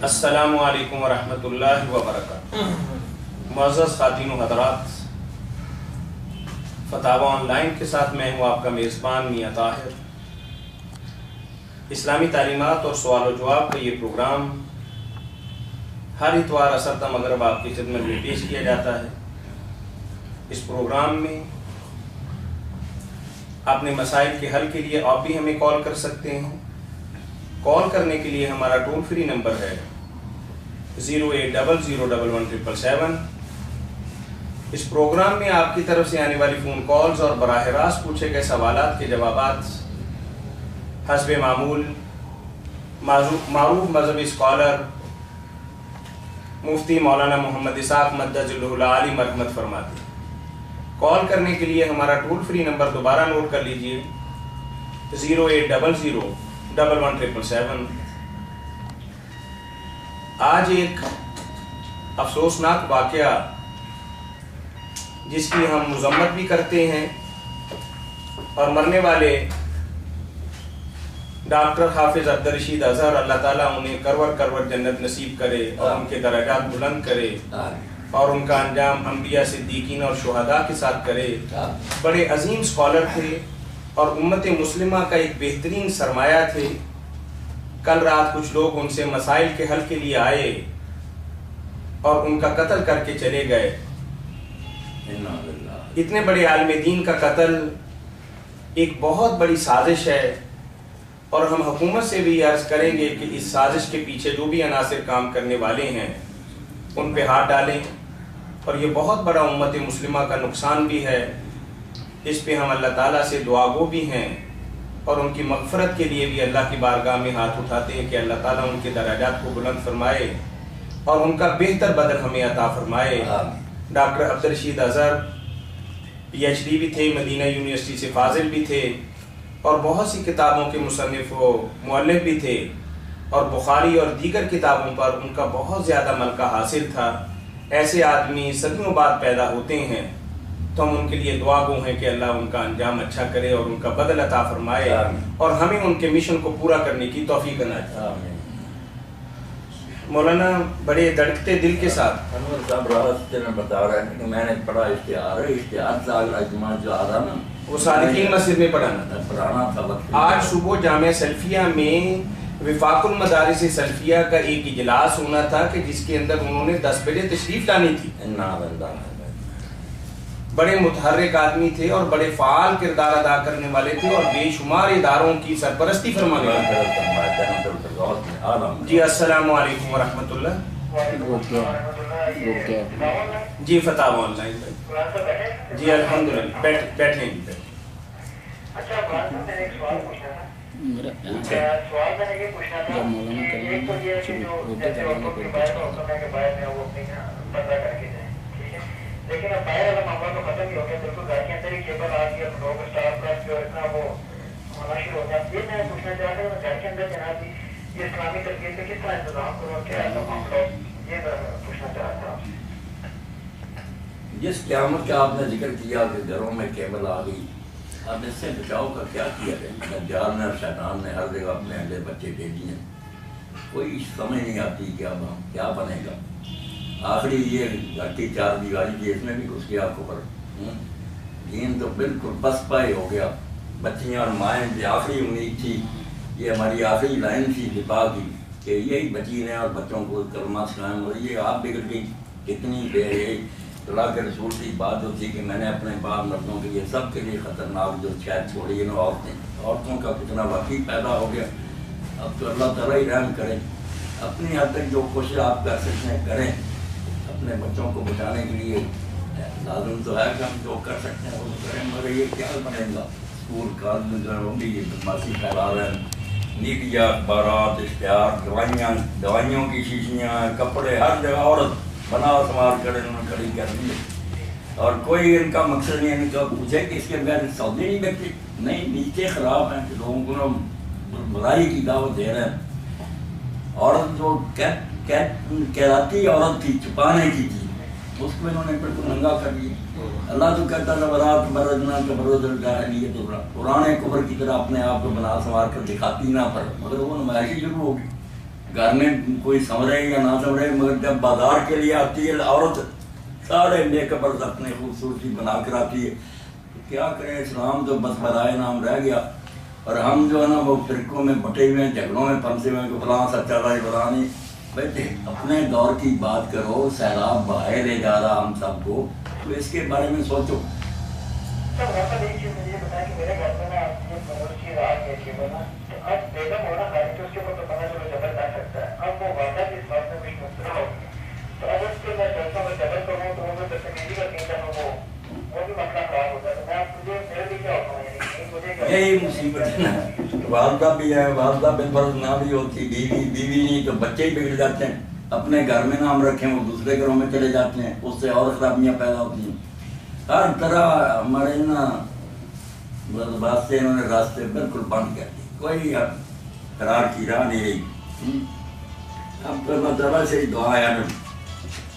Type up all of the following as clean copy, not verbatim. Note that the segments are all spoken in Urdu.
السلام علیکم ورحمۃ اللہ وبرکاتہ۔ معزز خواتین و حضرات، فتاوی آن لائن کے ساتھ میں ہوں آپ کا میزبان میاں طاہر۔ اسلامی تعلیمات اور سوال و جواب کا یہ پروگرام ہر اتوار عصر تا مغرب آپ کی خدمت میں پیش کیا جاتا ہے۔ اس پروگرام میں اپنے مسائل کے حل کے لیے آپ بھی ہمیں کال کر سکتے ہیں۔ کال کرنے کے لیے ہمارا ٹول فری نمبر ہے 080011777۔ اس پروگرام میں آپ کی طرف سے آنے والی فون کالز اور براہ راست پوچھے گئے سوالات کے جوابات حسب معمول معروف مذہبی اسکالر مفتی مولانا محمد اسحاق مدد العالی مرحمت فرماتے ہیں۔ کال کرنے کے لیے ہمارا ٹول فری نمبر دوبارہ نوٹ کر لیجئے 080011777۔ آج ایک افسوسناک واقعہ جس کی ہم مذمت بھی کرتے ہیں، اور مرنے والے ڈاکٹر حافظ عبدالرشید اظہر، اللہ تعالیٰ انہیں کرور کرور جنت نصیب کرے اور ان کے درجات بلند کرے اور ان کا انجام انبیاء صدیقین اور شہداء کے ساتھ کرے۔ بڑے عظیم اسکالر تھے اور امت مسلمہ کا ایک بہترین سرمایہ تھے۔ کل رات کچھ لوگ ان سے مسائل کے حل کے لیے آئے اور ان کا قتل کر کے چلے گئے۔ اتنے بڑے عالم دین کا قتل ایک بہت بڑی سازش ہے، اور ہم حکومت سے بھی عرض کریں گے کہ اس سازش کے پیچھے جو بھی عناصر کام کرنے والے ہیں ان پہ ہاتھ ڈالیں، اور یہ بہت بڑا امت مسلمہ کا نقصان بھی ہے۔ اس پہ ہم اللہ تعالیٰ سے دعا گو بھی ہیں اور ان کی مغفرت کے لیے بھی اللہ کی بارگاہ میں ہاتھ اٹھاتے ہیں کہ اللہ تعالیٰ ان کے درجات کو بلند فرمائے اور ان کا بہتر بدل ہمیں عطا فرمائے۔ ڈاکٹر عبدالرشید اظہر PhD بھی تھے، مدینہ یونیورسٹی سے فاضل بھی تھے، اور بہت سی کتابوں کے مصنف و مؤلف بھی تھے، اور بخاری اور دیگر کتابوں پر ان کا بہت زیادہ ملکہ حاصل تھا۔ ایسے آدمی صدیوں بعد پیدا ہوتے ہیں تو ہم ان کے لیے دعا گو ہیں کہ اللہ ان کا انجام اچھا کرے اور ان کا بدل عطا فرمائے اور ہمیں ان کے مشن کو پورا کرنے کی توفیق عنایت۔ مولانا بڑے دھڑکتے دل کے ساتھ انور صاحب راستے میں بتا رہے ہیں کہ میں نے پڑھا اشتہار سے آگرہ اجتماع جو آ رہا نا وہ صادقین مسجد میں پڑھانا تھا وقت۔ آج صبح جامعہ سلفیہ میں وفاق المدارس سلفیہ کا ایک اجلاس ہونا تھا کہ جس کے اندر انہوں نے 10 بجے تشریف لانی تھی۔ بڑے متحرک آدمی تھے اور بڑے فعال کردار ادا کرنے والے تھے اور بے شمار اداروں کی سرپرستی فرمانے والے۔ جی السلام علیکم ورحمۃ اللہ۔ جی فتاوی آن لائن جی الحمدللہ بیٹھیں جی۔ اچھا میں ایک سوال پوچھنا تھا۔ سوال میں نے یہ پوچھنا تھا کہ ایک تو یہ ہے کہ جو جیسے عورتوں کے باہر ہوتا ہے کہ باہر میں وہ اپنی پردہ کر کے جائیں، ٹھیک ہے، لیکن اب باہر والا معاملہ تو ختم ہی ہو گیا، بالکل گھر کے اندر ہی کیبل آ گیا، لوگ اسٹاف کا جو اتنا وہ ہونا شروع ہو گیا۔ یہ میں پوچھنا چاہ رہا ہوں گھر کے اندر جناب یہ اسلامی تربیت کا کس طرح انتظام کرو، کیا ایسا معاملہ، یہ پوچھنا چاہ رہا تھا۔ جس قیامت کا آپ نے ذکر کیا کہ گھروں میں کیبل آ گئی، اب اس سے بچاؤ کا کیا کیا ہے؟ دجال نے اور شیطان نے ہر جگہ اپنے اگلے بچے دے دیے، کوئی سمجھ نہیں آتی کہ اب ہم کیا بنے گا۔ آخری یہ گھر کی 4 دیواری تھی، اس میں بھی گھس گیا کفر۔ دین تو بالکل بس پائے ہو گیا۔ بچیاں اور مائیں کی آخری امید تھی، یہ ہماری آخری لائن تھی دفاع کی کہ یہی بچی نے اور بچوں کو کلمہ سکھائیں، اور یہ آپ بگڑ گئی کتنی بے اللہ کے رسول کی بات جو تھی کہ میں نے اپنے باپ مردوں کے لیے سب کے لیے خطرناک جو شاید چھوڑی ہے عورتوں کا کتنا واقعی پیدا ہو گیا۔ اب تو اللہ تعالیٰ ہی رحم کرے، اپنی حد تک جو کوشش آپ کر سکتے ہیں کریں، اپنے بچوں کو بچانے کے لیے لازم تو ہے کہ ہم جو کر سکتے ہیں وہ کریں، مگر یہ کیا بنے گا؟ اسکول کالج بھی یہ بدماشی پھیلا رہے ہیں، میڈیا، اخبارات، اشتہار، دوائیوں کی شیشیاں، کپڑے، ہر جگہ عورت بنا سنوار کر انہوں نے کھڑی کر دی، اور کوئی ان کا مقصد نہیں ان کا پوچھے کہ اس کے بغیر سعودی نہیں بیٹھے، نہیں نیچے خراب ہیں کہ لوگوں کو برائی کی دعوت دے رہے ہیں۔ عورت جو کہلاتی عورت تھی، چھپانے کی تھی، اس کو انہوں نے بالکل ننگا کر دیا۔ اللہ تو کہتا تھا برات مرجنا کبروز الجاہلیت تو پرانے کفر کی طرح اپنے آپ کو بنا سنوار کر دکھاتی نہ پر، مگر وہ نمائشی شروع ہوگی گھر میں کوئی سمجھے یا نہ سمجھے، مگر جب بازار کے لیے آتی ہے عورت سارے میک اپ اپنے خوبصورتی بنا کر آتی ہے، تو کیا کریں، اسلام تو بس برائے نام رہ گیا، اور ہم جو ہے نا وہ فرقوں میں بٹے ہوئے ہیں، جھگڑوں میں پھنسے ہوئے ہیں کہ فلاں سچا تھا فلاں نہیں۔ بھائی اپنے دور کی بات کرو، سیلاب بہائے لے جا رہا ہم سب کو، تو اس کے بارے میں سوچو۔ سر ویسا ایک چیز مجھے بتایا کہ میرے گھر میں نا کی رات ہے کہ نا تو اب بیگم ہونا خالی تو اس کے اوپر تو پتہ چلو جبر کر سکتا ہے، اب وہ وعدہ کی اس بات میں کچھ مسترا ہو گئی، تو اگر اس کے میں چلتا ہوں جبر کروں تو وہ بدتمیزی کا کہیں وہ بھی مسئلہ خراب ہوتا ہے، تو میں مجھے میرے لیے کیا ہوتا ہے، یہی مصیبت ہے نا، والدہ بھی ہے، والدہ بالفرض نہ بھی ہوتی، بیوی نہیں تو بچے ہی بگڑ جاتے ہیں، اپنے گھر میں نام رکھیں وہ دوسرے گھروں میں چلے جاتے ہیں، اس سے اور خرابیاں پیدا ہوتی ہیں۔ ہر طرح ہمارے نا بات سے انہوں نے راستے بالکل بند کر دیے، کوئی اب قرار کی راہ نہیں رہی۔ اب تو اللہ تعالیٰ سے ہی دعا ہے،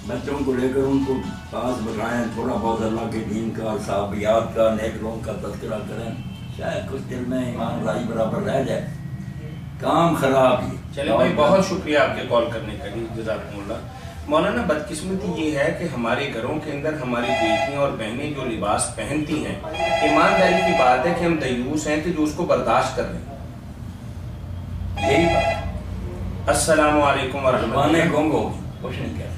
بچوں کو لے کر ان کو پاس بٹھائیں، تھوڑا بہت اللہ کے دین کا، صحابیات کا، نیک لوگوں کا تذکرہ کریں، شاید کچھ دل میں ایمان رائی برابر رہ جائے۔ کام خراب ہی۔ چلے بھائی بہت شکریہ آپ کے کال کرنے کا، جزاکم اللہ۔ مولانا بدقسمتی یہ ہے کہ ہمارے گھروں کے اندر ہماری بیٹیاں اور بہنیں جو لباس پہنتی ہیں، ایمانداری کی بات ہے کہ ہم دیوس ہیں کہ جو اس کو برداشت کر رہے ہیں، یہی بات۔ السلام علیکم ورحمۃ اللہ۔ گونگو کچھ نہیں کہتے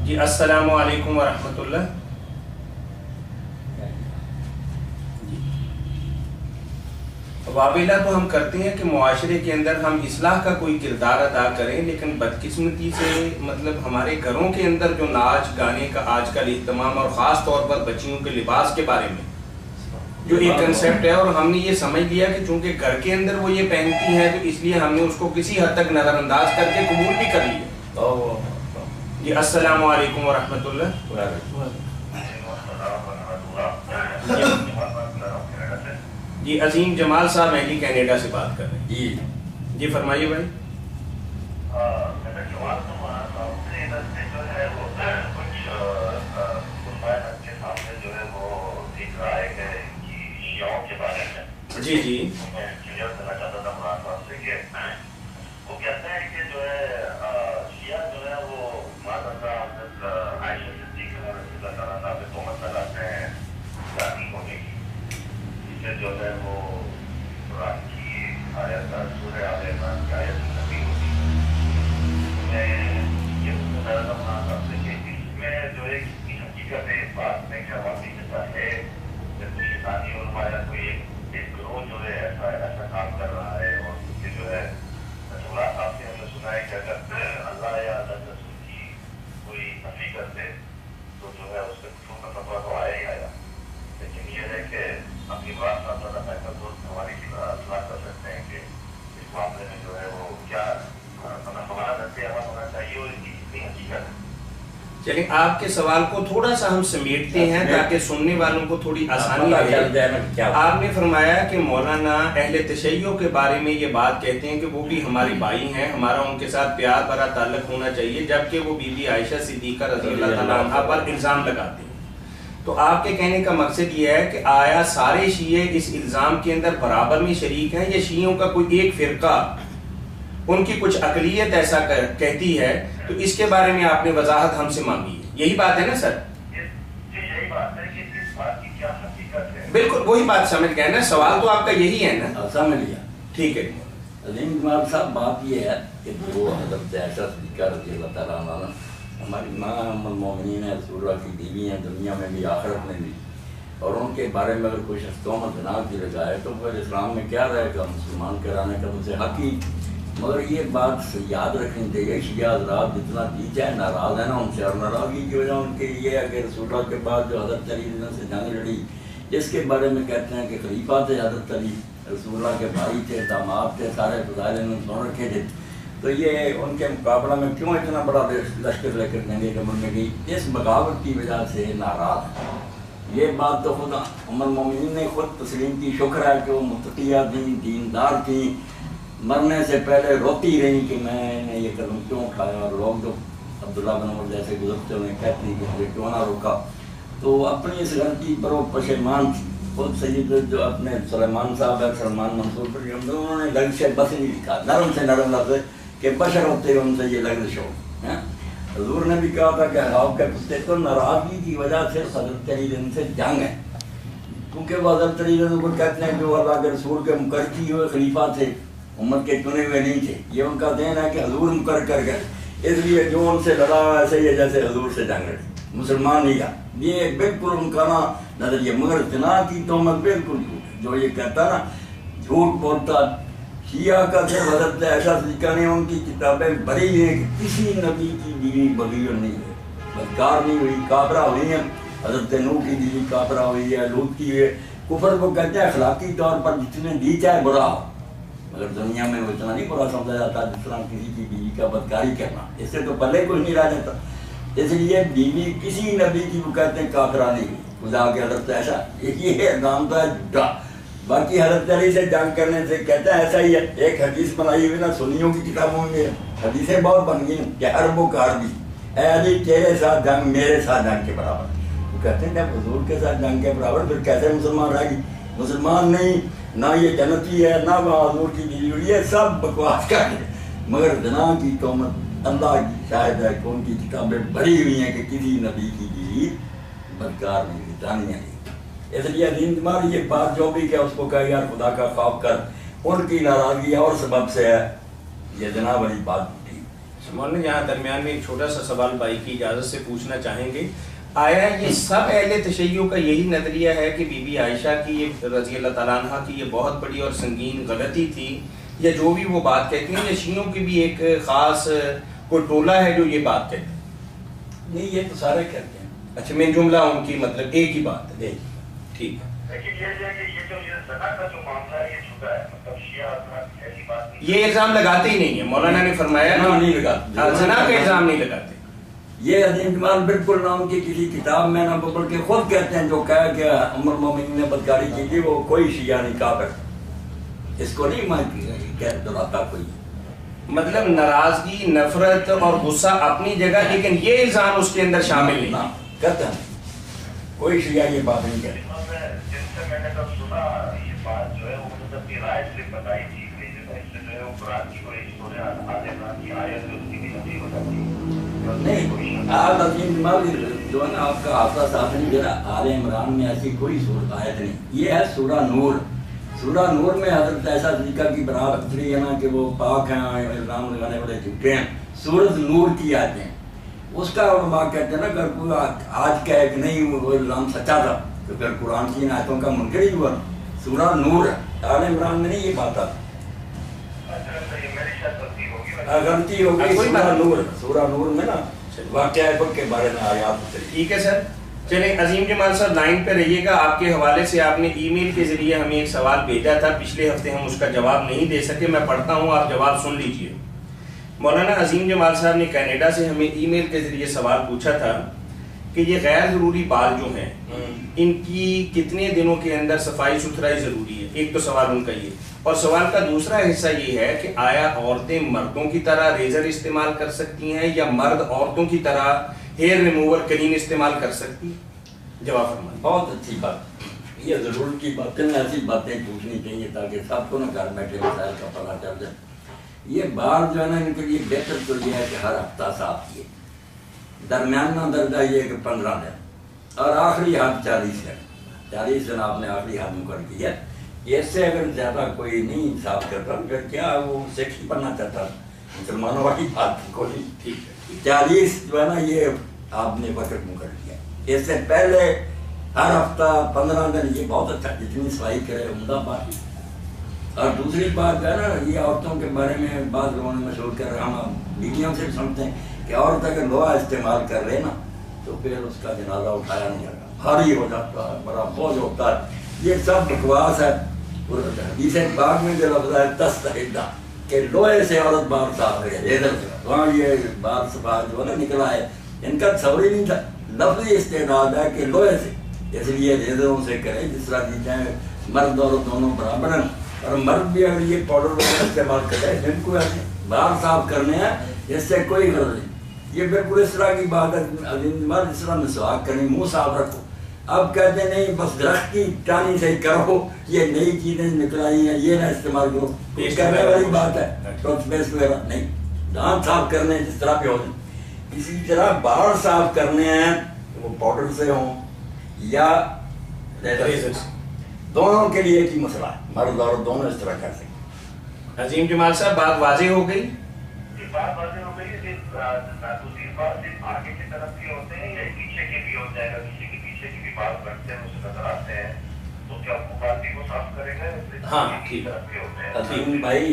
جی السلام علیکم ورحمۃ اللہ۔ وابلہ تو ہم کرتے ہیں کہ معاشرے کے اندر ہم اصلاح کا کوئی کردار ادا کریں، لیکن بدقسمتی سے مطلب ہمارے گھروں کے اندر جو ناچ گانے کا آج کل اہتمام، اور خاص طور پر بچیوں کے لباس کے بارے میں جو ایک کنسیپٹ ہے، اور ہم نے یہ سمجھ لیا کہ چونکہ گھر کے اندر وہ یہ پہنتی ہیں تو اس لیے ہم نے اس کو کسی حد تک نظر انداز کر کے قبول بھی کر لیا۔ جی السلام علیکم ورحمۃ اللہ۔ جی عظیم جمال صاحب ہیں جی، کینیڈا سے بات کر رہے ہیں۔ جی جی فرمائیے بھائی۔ جی جی وہ کہتے ہیں کہ جو ہے شیعہ جو ہے وہ ماذا عائشہ صدیقہ رضی اللہ تعالیٰ عنہ پہ تہمت لگاتے ہیں ذاتی ہونے کی، جس سے جو ہے وہ قرآن کی آیت سورہ آل عمران کی آیت نبی ہوتی ہے۔ میں یہ بتانا چاہوں گا کہ اس میں جو ہے کی حقیقت ہے، بات میں کیا واقعیت ہے کہ کوئی شیطانی علماء یا کوئی ایک گروہ جو ہے ایسا کام کر رہا ہے، اور اس کے جو ہے آپ نے ہمیں سنا ہے کہ اگر اللہ یا اللہ رسول کی کوئی نفی کرتے تو جو ہے اس سے کفر کا فتویٰ تو آیا ہی آیا، لیکن یہ ہے کہ اپنی بات کا زیادہ بہتر دوست ہماری اصلاح کر سکتے ہیں کہ اس معاملے میں جو ہے وہ کیا ہمارا رد عمل ہونا چاہیے اور اس کی کتنی حقیقت ہے۔ چلیں آپ کے سوال کو تھوڑا سا ہم سمیٹتے ہیں تاکہ سننے والوں کو تھوڑی آسانی رہے۔ آپ نے فرمایا کہ مولانا اہل تشیع کے بارے میں یہ بات کہتے ہیں کہ وہ بھی ہمارے بھائی ہیں، ہمارا ان کے ساتھ پیار بھرا تعلق ہونا چاہیے، جبکہ وہ بی بی عائشہ صدیقہ رضی اللہ تعالیٰ عنہا پر الزام لگاتے ہیں۔ تو آپ کے کہنے کا مقصد یہ ہے کہ آیا سارے شیعہ اس الزام کے اندر برابر میں شریک ہیں، یا شیعوں کا کوئی ایک فرقہ، ان کی کچھ اقلیت ایسا کہتی ہے، تو اس کے بارے میں آپ نے وضاحت ہم سے مانگی ہے، یہی بات ہے نا سر؟ یہی بات ہے کہ اس بات کی کیا حقیقت ہے۔ بالکل وہی بات سمجھ گئے نا، سوال تو آپ کا یہی ہے نا؟ سمجھ لیا۔ ٹھیک ہے عظیم جمال صاحب، بات یہ ہے کہ جو حضرت عائشہ صدیقہ رضی اللہ تعالیٰ عنہ ہماری ماں ام المومنین ہیں، رسول اللہ کی بیوی ہیں، دنیا میں بھی آخرت میں بھی، اور ان کے بارے میں اگر کوئی شخص تہمت بنا کے لگائے تو پھر اسلام میں کیا رہے گا، مسلمان کرانے کا تو اسے حق ہی۔ مگر یہ بات یاد رکھنی چاہیے، شیعہ حضرات جتنا جی چاہے ناراض ہیں نا ان سے، اور ناراضگی کی وجہ ان کے یہ ہے کہ رسول اللہ کے بعد جو حضرت علی سے جنگ لڑی، جس کے بارے میں کہتے ہیں کہ خلیفہ تھے حضرت علی، رسول اللہ کے بھائی تھے، داماد تھے، سارے فضائل انہوں نے سن رکھے تھے، تو یہ ان کے مقابلہ میں کیوں اتنا بڑا لشکر لے کر جنگ جمل میں گئی، اس بغاوت کی وجہ سے ناراض ہے۔ یہ بات تو خود ام المومنین نے خود تسلیم کی، شکر ہے کہ وہ متقیہ تھیں، دیندار تھیں، مرنے سے پہلے روتی رہی کہ میں نے یہ قدم کیوں اٹھایا، اور لوگ جو عبداللہ بن عمر جیسے گزرتے انہیں کہتے ہیں کہ مجھے کیوں نہ روکا، تو اپنی اس غلطی پر وہ پشیمان تھی۔ خود سید جو اپنے سلیمان صاحب ہے، سلمان منصور پر انہوں نے لفظ سے بس نہیں لکھا، نرم سے نرم لفظ کہ بشر ہوتے ہیں ان سے یہ لغزش ہو. حضور نے بھی کہا تھا کہ آپ کے کتے تو ناراضگی کی وجہ سے حضرت علی ان سے جنگ ہے، کیونکہ وہ حضرت علی کو کہتے ہیں جو اللہ کے رسول کے مقرر کیے ہوئے خلیفہ تھے، امت کے چنے ہوئے نہیں تھے. یہ ان کا دین ہے کہ حضور مقرر کر گئے، اس لیے جو ان سے لڑا ایسے ہی جیسے حضور سے جنگ لڑی، مسلمان نہیں تھا. یہ بالکل ان کا نا نظریہ. مگر زنا کی تہمت بالکل جو یہ کہتا نا جھوٹ بولتا. شیعہ کا صرف حضرت عائشہ صدیقہ نے ان کی کتابیں بھری ہیں کہ کسی نبی کی بیوی بغیر نہیں ہے، بدکار نہیں ہوئی، کافرہ ہوئی ہیں. حضرت نوح کی بیوی کافرہ ہوئی ہے، لوط کی ہے. کفر کو کہتے ہیں اخلاقی طور پر جتنے دی چاہے برا ہو، مگر دنیا میں وہ اتنا نہیں برا سمجھا جاتا جس طرح کسی کی بیوی کا بدکاری کرنا. اس سے تو پلے کوئی نہیں رہ جاتا. اس لیے بیوی کسی نبی کی وہ کہتے ہیں کافرہ نہیں ہوئی. خدا کے حضرت عائشہ یہ نام تو ہے جھوٹا. باقی حضرت علی سے جنگ کرنے سے کہتا ہے ایسا ہی ہے. ایک حدیث بنائی ہوئی نا سنیوں کی کتابوں میں حدیثیں بہت بن گئی کہ عرب و کاربی، اے علی تیرے ساتھ جنگ میرے ساتھ جنگ کے برابر. وہ کہتے ہیں کہ حضور کے ساتھ جنگ کے برابر پھر کیسے مسلمان رہ گی؟ مسلمان نہیں، نہ یہ جنتی ہے نہ وہاں حضور کی بیوی ہوئی ہے، سب بکواس کر ہے. مگر زنا کی تہمت اللہ کی شاہد ہے کہ ان کی کتابیں بھری ہوئی ہیں کہ کسی نبی کی بیوی بدکار نہیں، جانیہ نہیں. اس لیے عظیم دماغ یہ بات جو بھی کہ اس کو کہا یار خدا کا خوف کر، ان کی ناراضگی اور سبب سے ہے یہ زنا والی بات تھی. مولانا یہاں درمیان میں ایک چھوٹا سا سوال بھائی کی اجازت سے پوچھنا چاہیں گے. آیا یہ سب اہل تشیع کا یہی نظریہ ہے کہ بی بی عائشہ کی یہ رضی اللہ تعالیٰ عنہ کی یہ بہت بڑی اور سنگین غلطی تھی، یا جو بھی وہ بات کہتی ہیں، یا شیعوں کی بھی ایک خاص کوئی ٹولہ ہے جو یہ بات کہتے ہیں؟ نہیں، یہ تو سارے کہتے ہیں. اچھا، میں جملہ ان کی مطلب ایک ہی بات ہے. ٹھیک ہے. یہ الزام لگاتے ہی نہیں ہے، مولانا نے فرمایا نہیں لگاتے، زنا کا الزام نہیں لگاتے. یہ عظیم جمال بالکل نام کی کسی کتاب میں نہ بلکہ کہ خود کہتے ہیں جو کہا کہ ام المومنین نے بدکاری کی تھی وہ کوئی شیعہ نہیں کافر. اس کو نہیں میں دلاتا کوئی. مطلب ناراضگی، نفرت اور غصہ اپنی جگہ، لیکن یہ الزام اس کے اندر شامل نہیں کہتے ہیں. کوئی شیعہ یہ بات نہیں کہتے. میں نے تب سنا یہ بات جو ہے وہ مطلب کی رائے سے بتائی تھی کہ اس سے جو ہے وہ قرآن کی کوئی سورہ آل عمران کی آیت ہے اس کی بھی نفی ہو جاتی ہے. نہیں، آپ عظیم دماغ جو ہے نا آپ کا حافظہ صاحب نہیں دے رہا. آل عمران میں ایسی کوئی آیت نہیں. یہ ہے سورہ نور. سورہ نور میں حضرت عائشہ صدیقہ کی برات ہے نا کہ وہ پاک ہیں، الزام لگانے والے جھوٹے ہیں. سورۃ نور کی آیتیں ہیں. اس کا علماء کہتے ہیں نا اگر کوئی آج کہے کہ نہیں وہ الزام سچا تھا تو پھر قرآن کی ان آیتوں کا منکر ہی ہوا. سورہ نور ہے، آل عمران میں نہیں یہ بات آتی. غلطی ہو گئی. سورہ نور میں نا واقعہ کے بارے میں آیات. ٹھیک ہے سر، چلیں عظیم جمال صاحب لائن پہ رہیے گا. آپ کے حوالے سے آپ نے ای میل کے ذریعے ہمیں ایک سوال بھیجا تھا، پچھلے ہفتے ہم اس کا جواب نہیں دے سکے. میں پڑھتا ہوں، آپ جواب سن لیجئے. مولانا عظیم جمال صاحب نے کینیڈا سے ہمیں ای میل کے ذریعے سوال پوچھا تھا کہ یہ غیر ضروری بال جو ہیں ان کی کتنے دنوں کے اندر صفائی ستھرائی ضروری ہے. ایک تو سوال ان کا یہ، اور سوال کا دوسرا حصہ یہ ہے کہ آیا عورتیں مردوں کی طرح ریزر استعمال کر سکتی ہیں یا مرد عورتوں کی طرح ہیئر ریموور کریم استعمال کر سکتی؟ جواب فرمائیں. بہت اچھی بات. یہ ضرور کی باتیں ایسی باتیں پوچھنی چاہیے تاکہ سب کو نہ گھر بیٹھے مسائل کا پتہ چل جائے. یہ بال جو ہے نا ان کے لیے بہتر تو یہ ہے کہ ہر ہفتہ صاف کیے. درمیانہ درجہ یہ کہ 15 دن اور آخری حد 40 دن. 40 دن آپ نے آخری حد مقرر کیا. اس سے اگر زیادہ کوئی نہیں صاف کرتا پھر کیا وہ سیکسی بننا چاہتا مسلمانوں والی بات کوئی. ٹھیک ہے، 40 جو ہے نا یہ آپ نے وقت مقرر کیا. اس سے پہلے ہر ہفتہ 15 دن یہ بہت اچھا، جتنی صفائی کرے عمدہ بات. اور دوسری بات ہے نا یہ عورتوں کے بارے میں بعض لوگوں نے مشہور کر رہا، ہم بیٹیوں سے سمجھتے ہیں کہ عورت اگر لوہا استعمال کر رہے نا تو پھر اس کا جنازہ اٹھایا نہیں جاتا، بھاری ہو جاتا ہے، بڑا بوجھ ہوتا ہے. یہ سب بکواس ہے. حدیث پاک میں جو لفظ ہے تستحدہ کہ لوہے سے عورت بال صاف کرے، وہاں یہ بال صفا جو ہے نا نکلا ہے ان کا تصور ہی نہیں تھا. لفظی استعداد ہے کہ لوہے سے، اس لیے ریزروں سے کرے جس طرح کی چاہے مرد اور دونوں برابر ہیں. اور مرد بھی اگر یہ پاؤڈر وغیرہ استعمال کرے جن کو ایسے بال صاف کرنے ہیں اس سے کوئی غرض نہیں. یہ بالکل اس طرح کی بات ہے جس طرح مسواک کریں منہ صاف رکھو. اب کہتے نہیں بس درخت کی ٹانی سے کرو، یہ نئی چیزیں نکل آئی ہیں یہ نہ استعمال کرو. یہ کرنے والی بات ہے ٹوتھ پیسٹ وغیرہ نہیں. دانت صاف کرنے جس طرح پہ ہوتے ہیں، اسی طرح بال صاف کرنے ہیں، وہ پاؤڈر سے ہوں یا ریزر سے، دونوں کے لیے ایک ہی مسئلہ ہے، مرد اور دونوں اس طرح کر سکتے۔ عظیم جمال صاحب بات واضح ہو گئی؟ بات واضح ہو گئی، دوسری بات صرف آگے کی طرف بھی ہوتے ہیں یا پیچھے کے بھی ہو جائے گا، کسی کے پیچھے کی بھی بات کرتے ہیں اسے نظر آتے ہیں، تو کیا بالٹی کو صاف کرے گا؟ ہاں ٹھیک ہے عظیم بھائی،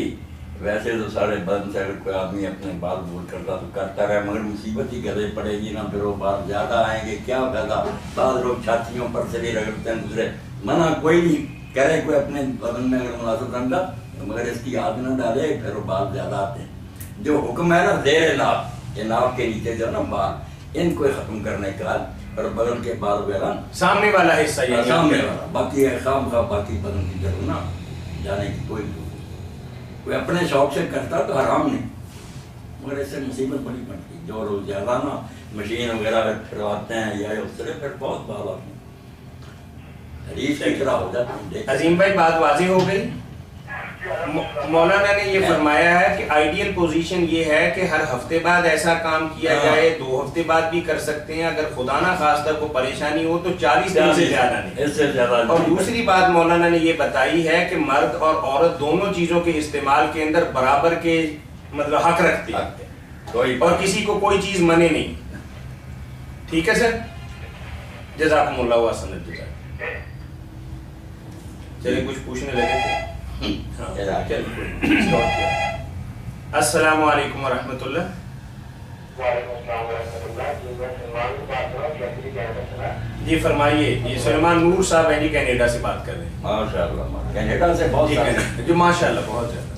ویسے تو سارے بند سے اگر کوئی آدمی اپنے بال بول کرتا تو کرتا رہے، مگر مصیبت ہی گلے پڑے گی نا، پھر وہ بال زیادہ آئیں گے، کیا فائدہ؟ بعض لوگ چھاتیوں پر سے بھی رگڑتے ہیں، دوسرے منع کوئی نہیں کرے کوئی اپنے بدن میں اگر مناسب رنگ کا، مگر اس کی عادت نہ ڈالے، پھر وہ بال زیادہ آتے ہیں۔ جو حکم ہے نا زیر ناف، یہ ناف کے نیچے جو نا بال، ان کو ختم کرنے کا، اور بدن کے بال وغیرہ سامنے والا حصہ یہ سامنے والا، باقی ہے خام خواہ باقی بدن کی ضرور نہ جانے کی کوئی ضرورت نہیں۔ کوئی اپنے شوق سے کرتا تو حرام نہیں، مگر اس سے مصیبت بڑی پڑتی، جو لوگ زیادہ نا مشین وغیرہ پھرواتے ہیں یا اس طرح پھر بہت بال آتے ہیں، حریف کی طرح ہو جاتا ہے۔ عظیم بھائی بات واضح ہو گئی؟ مولانا نے یہ فرمایا ہے کہ آئیڈیل پوزیشن یہ ہے کہ ہر ہفتے بعد ایسا کام کیا جائے، 2 ہفتے بعد بھی کر سکتے ہیں، اگر خدا نہ خواستہ کو پریشانی ہو تو 40 دن سے زیادہ نہیں، اس سے زیادہ۔ اور دوسری بات مولانا نے یہ بتائی ہے کہ مرد اور عورت دونوں چیزوں کے استعمال کے اندر برابر کے مطلب حق رکھتے ہیں، اور کسی کو کوئی چیز منے نہیں۔ ٹھیک ہے سر، جزاکم اللہ حسن الجزا۔ چلے کچھ پوچھنے لگے تھے؟ السلام علیکم ورحمۃ اللہ۔ وعلیکم السلام ورحمۃ اللہ۔ جی فرمائیے، یہ سلیمان نور صاحب ہیں جی، کینیڈا سے بات کر رہے ہیں۔ ماشاء اللہ، کینیڈا سے بہت سارے جو ماشاء اللہ بہت زیادہ۔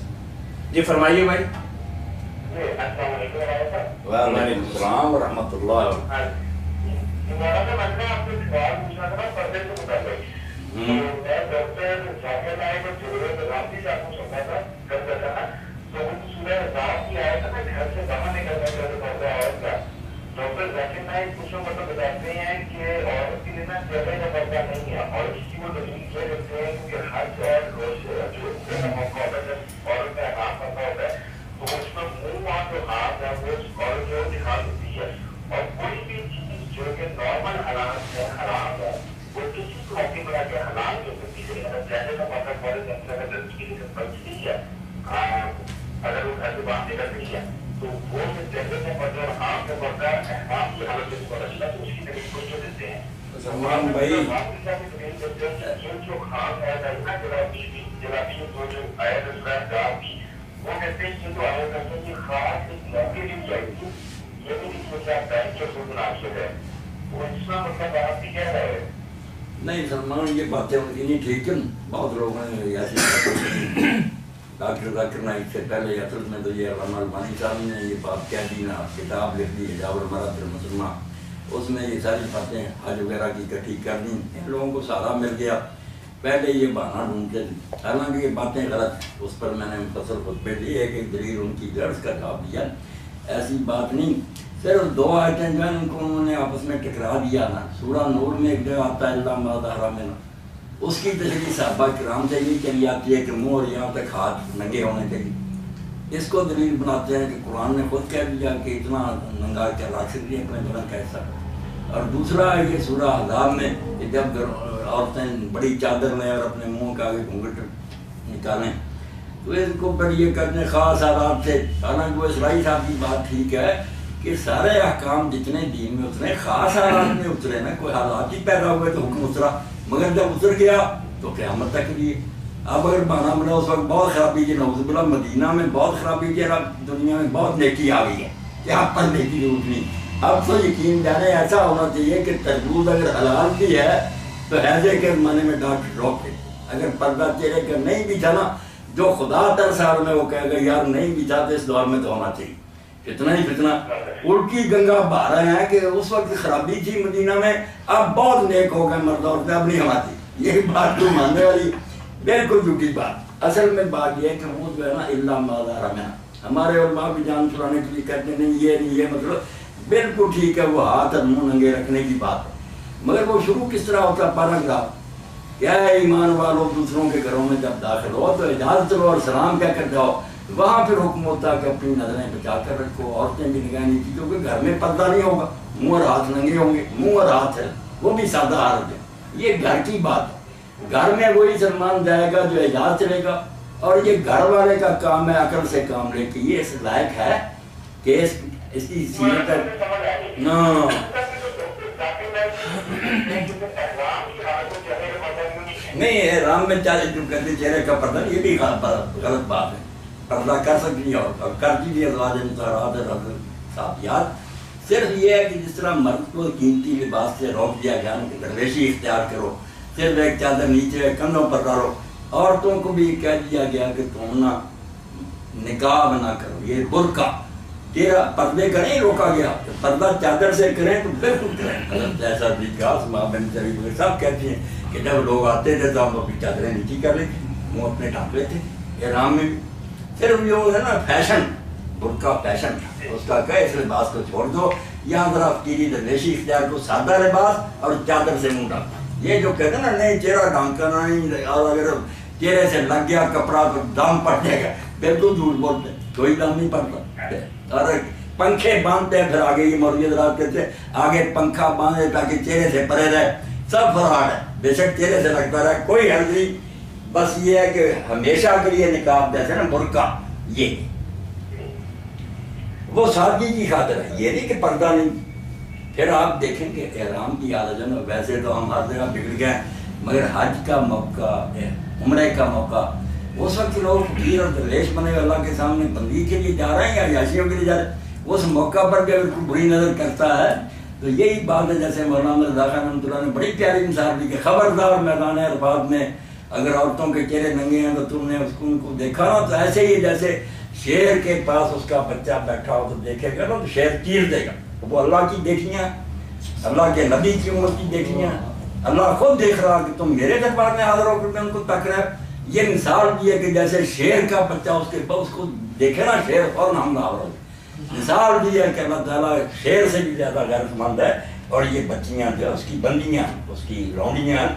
جی فرمائیے بھائی۔ السلام علیکم۔ وعلیکم السلام ورحمۃ اللہ۔ مولانا میں آپ سے سوال پوچھنا تھا پردے سے متعلق۔ ڈاکٹر ذاکر نائک اور جوہر رافی صاحب کو سننا تھا کل تھا نا، تو ان کی سورہ رات کی آیت ہے نا، گھر سے باہر نکلنے کا جو پردہ عورت کا، ڈاکٹر ذاکر نائک اس وقت بتاتے ہیں کہ عورت کے لیے نا جگہ کا پردہ نہیں ہے، اور اس کی وہ دلیل یہ رکھتے ہیں کیونکہ حج اور روز جو موقع ہوتا ہے جب عورت کا احرام کرنا ہوتا ہے تو اس میں منہ اور جو ہاتھ ہے وہ عورت جو دکھا دیتی ہے، اور کوئی بھی چیز جو کہ نارمل حالات ہے حرام ہے وہ کسی موقع پر آ کے حلال جو سکتی ہے، اگر جیسے کا مطلب بڑے جنسل اگر لڑکی کی بچ نہیں ہے، اگر وہ گھر سے باہر نکل نہیں ہے تو وہ جیسے کا مطلب آپ کا پڑتا ہے احکام کی حالت سے پڑتا تو اس کی دلیل کو جو دیتے ہیں۔ سلمان بھائی، جو خاص آیت ہے نا جلابی جو آیت ہے وہ کہتے ہیں کہ جو آیت ہے کہ خاص ایک موقع کے لیے آئی تھی، یہ بھی اس میں کیا بینک کے خود مناسب ہے، وہ اس میں مطلب آپ کی کیا ہے؟ نہیں سلمان، یہ باتیں ان کی نہیں ٹھیک ہے، بہت لوگوں نے ایسی ڈاکٹر ذاکر نائک سے پہلے اصل میں تو یہ علامہ البانی صاحب نے یہ بات کہہ دی نا، کتاب لکھ دی حجاب المرأۃ المسلمہ، اس میں یہ ساری باتیں حج وغیرہ کی اکٹھی کر دیں، ان لوگوں کو سارا مل گیا، پہلے یہ بہانہ ڈھونڈتے تھے، حالانکہ یہ باتیں غلط ہیں، اس پر میں نے مفصل خطبے دیے ایک ایک دلیل ان کی درس کا جواب دیا، ایسی بات نہیں، صرف 2 آیتیں جو ہیں ان کو انہوں نے آپس میں ٹکرا دیا نا، سورہ نور میں ایک جگہ آتا ہے اللہ ما ظہر منہ، اس کی تشریح صحابہ کرام سے یہ چلی آتی ہے کہ منہ اور یہاں تک ہاتھ ننگے ہونے چاہیے، اس کو دلیل بناتے ہیں کہ قرآن نے خود کہہ دیا کہ اتنا ننگا کیا رکھ سکتی ہے اپنے بدن کا حصہ، اور دوسرا یہ سورہ احزاب میں کہ جب عورتیں بڑی چادر لیں اور اپنے منہ کا آگے گھونگھٹ نکالیں تو اس کو پھر یہ کرنے خاص حالات سے، حالانکہ وہ اسرائی صاحب کی بات ٹھیک ہے کہ سارے احکام جتنے دین میں اترے خاص حالات میں اترے نا، کوئی حالات ہی پیدا ہوئے تو حکم اترا، مگر جب اتر گیا تو قیامت تک لیے۔ اب اگر بہانہ بنا اس وقت بہت خرابی کی، نعوذ باللہ مدینہ میں بہت خرابی کی، دنیا میں بہت نیکی آ گئی ہے، کیا پر نیکی ضرورت نہیں، اب تو یقین جانے ایسا ہونا چاہیے کہ تربوز اگر حلال بھی ہے تو ایسے کے معنی میں ڈاکٹر روکے، اگر پردہ چہرے کا نہیں بھی تھا نا، جو خدا ترسال میں وہ کہے گا یار نہیں بھی تھا تو اس دور میں تو ہونا چاہیے، فتنہ ہی فتنہ الٹی گنگا بہا رہے ہیں کہ اس وقت خرابی تھی مدینہ میں، اب بہت نیک ہو گئے مرد عورتیں، اب نہیں ہونا چاہیے، یہ بات تو ماننے والی بالکل جھوٹی بات۔ اصل میں بات یہ ہے کہ وہ جو ہے نا اللہ ما ظہر منہ، ہمارے علماء بھی جان چھڑانے کے لیے کہتے ہیں نہیں یہ مطلب بالکل ٹھیک ہے، وہ ہاتھ اور منہ ننگے رکھنے کی بات ہے، مگر وہ شروع کس طرح ہوتا ہے؟ پیراگراف، کیا ہے ایمان والوں دوسروں کے گھروں میں جب داخل ہو تو اجازت لو اور سلام کہہ کر جاؤ، وہاں پھر حکم ہوتا ہے کہ اپنی نظریں بچا کر رکھو، عورتیں بھی نگاہ نہیں کی، کیونکہ گھر میں پردہ نہیں ہوگا، منہ اور ہاتھ ننگے ہوں گے، منہ اور ہاتھ ہے وہ بھی سادہ حالت ہے، یہ گھر کی بات ہے۔ گھر میں وہی سلمان جائے گا جو اعجاز چلے گا، اور یہ گھر والے کا کام ہے عقل سے کام لے کے، یہ اس لائق ہے کہ اس کی سیرت نہیں احرام میں جو کہتے چہرے کا پردہ، یہ بھی غلط بات ہے، پردہ کر سکتی ہے اور کرتی بھی ازواج مطہرات صافیات، صرف یہ ہے کہ جس طرح مرد کو قیمتی لباس سے روک دیا گیا کہ درویشی اختیار کرو، صرف ایک چادر نیچے کندھوں پر ڈالو، عورتوں کو بھی کہہ دیا گیا کہ تم نہ نقاب نہ کرو، یہ برقع تیرا پردے کا نہیں روکا گیا، پردہ چادر سے کریں تو بالکل کریں۔ حضرت ایسا بن جری صاحب کہتے ہیں کہ جب لوگ آتے تھے تو ہم اپنی چادریں نیچی کر لیتے، منہ اپنے ڈھانپ لیتے احرام میں بھی۔ صرف جو ہے نا فیشن، برقع فیشن، اس کا کہ اس لباس کو چھوڑ دو، یہاں ذرا فقیری درویشی اختیار کو، سادہ لباس اور چادر سے منہ ڈھانپنا، یہ جو کہتے ہیں نا نہیں چہرہ ڈھانکنا نہیں، اور اگر چہرے سے لگ گیا کپڑا تو دام پڑ جائے گا، بالکل جھوٹ بولتے، کوئی دام نہیں پڑتا۔ اور پنکھے باندھتے ہیں، پھر آگے یہ مولوی حضرات کہتے ہیں آگے پنکھا باندھے تاکہ چہرے سے پرے رہے، سب فراڈ ہے، بے شک چہرے سے لگتا رہے، کوئی حرج نہیں، بس یہ ہے کہ ہمیشہ کے لیے نقاب جیسے نا برقع، یہ وہ سادگی کی خاطر ہے، یہ نہیں کہ پردہ نہیں۔ پھر آپ دیکھیں کہ احرام کی عادت ہے نا، ویسے تو ہم ہر جگہ بگڑ گئے، مگر حج کا موقع، عمرے کا موقع، اس وقت لوگ فقیر اور درویش بنے اللہ کے سامنے بندگی کے لیے جا رہے ہیں یا عیاشیوں کے لیے جا رہے ہیں، اس موقع پر بھی اگر کوئی بری نظر کرتا ہے تو یہی بات ہے جیسے مولانا رضا خان رحمۃ اللہ نے بڑی پیاری مثال دی کہ خبردار میدان عرفات میں اگر عورتوں کے چہرے ننگے ہیں تو تم نے ان کو دیکھا نا تو ایسے ہی جیسے شیر کے پاس اس کا بچہ بیٹھا ہو تو دیکھے گا نا تو شیر چیر دے گا، وہ اللہ کی دیکھیاں، اللہ کے نبی کی امت کی دیکھیاں، اللہ خود دیکھ رہا کہ تم میرے دربار میں حاضر ہو کر ان کو تک رہے۔ یہ مثال بھی ہے کہ جیسے شیر کا بچہ اس کے پاس اس کو دیکھے نا شیر فوراً حملہ آور ہو، مثال بھی ہے کہ اللہ تعالیٰ شیر سے بھی زیادہ غیرت مند ہے، اور یہ بچیاں جو اس کی بندیاں، اس کی لونڈیاں،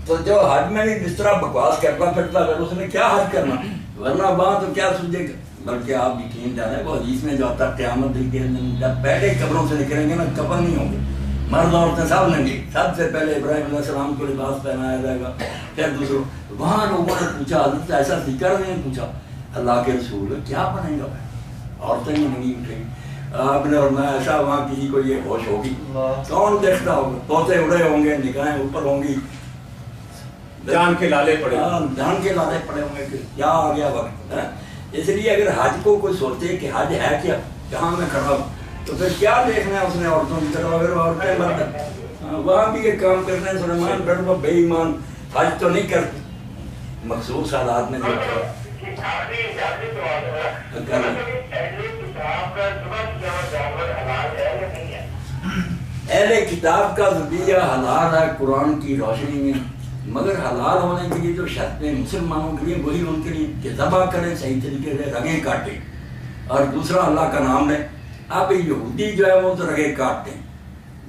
تو جو حج میں بھی اس طرح بکواس کرتا پھرتا پھر اس نے کیا حج کرنا، ورنہ وہاں تو کیا سوچے گا۔ بلکہ آپ یقین جانے وہ حدیث میں جو آتا قیامت کے دن جب پہلے قبروں سے نکلیں گے نا، قبر نہیں ہوں گے، مرد عورتیں سب ننگے، سب سے پہلے ابراہیم علیہ السلام کو لباس پہنایا جائے گا، پھر دوسروں۔ وہاں لوگوں نے پوچھا، حضرت ایسا ذکر نے پوچھا اللہ کے رسول کیا بنے گا، عورتیں ہی ننگی اٹھیں گی، آپ نے فرمایا ایسا وہاں کسی کو یہ ہوش ہوگی، کون دیکھتا ہوگا، طوطے اڑے ہوں گے، نگاہیں اوپر ہوں گی، جان کے لالے پڑے، جان کے لالے پڑے ہوں گے کہ کیا آ گیا وقت۔ اس لیے اگر حج کو کوئی سوچے کہ حج ہے کیا، کہاں میں کھڑا ہوں، تو پھر کیا دیکھنا ہے اس نے عورتوں کی طرف، اگر عورتیں مرد وہاں بھی یہ کام کرتے ہیں، سلیمان ڈر بے ایمان حج تو نہیں کرتے، مخصوص حالات میں اہل کتاب کا ذبیحہ حلال ہے قرآن کی روشنی میں، مگر حلال ہونے کے لیے جو شرطیں مسلمانوں کے لیے وہی ان کے لیے کہ ذبح کریں صحیح طریقے سے، رگیں کاٹیں، اور دوسرا اللہ کا نام لیں۔ اب یہودی جو ہے وہ تو رگیں کاٹتے ہیں،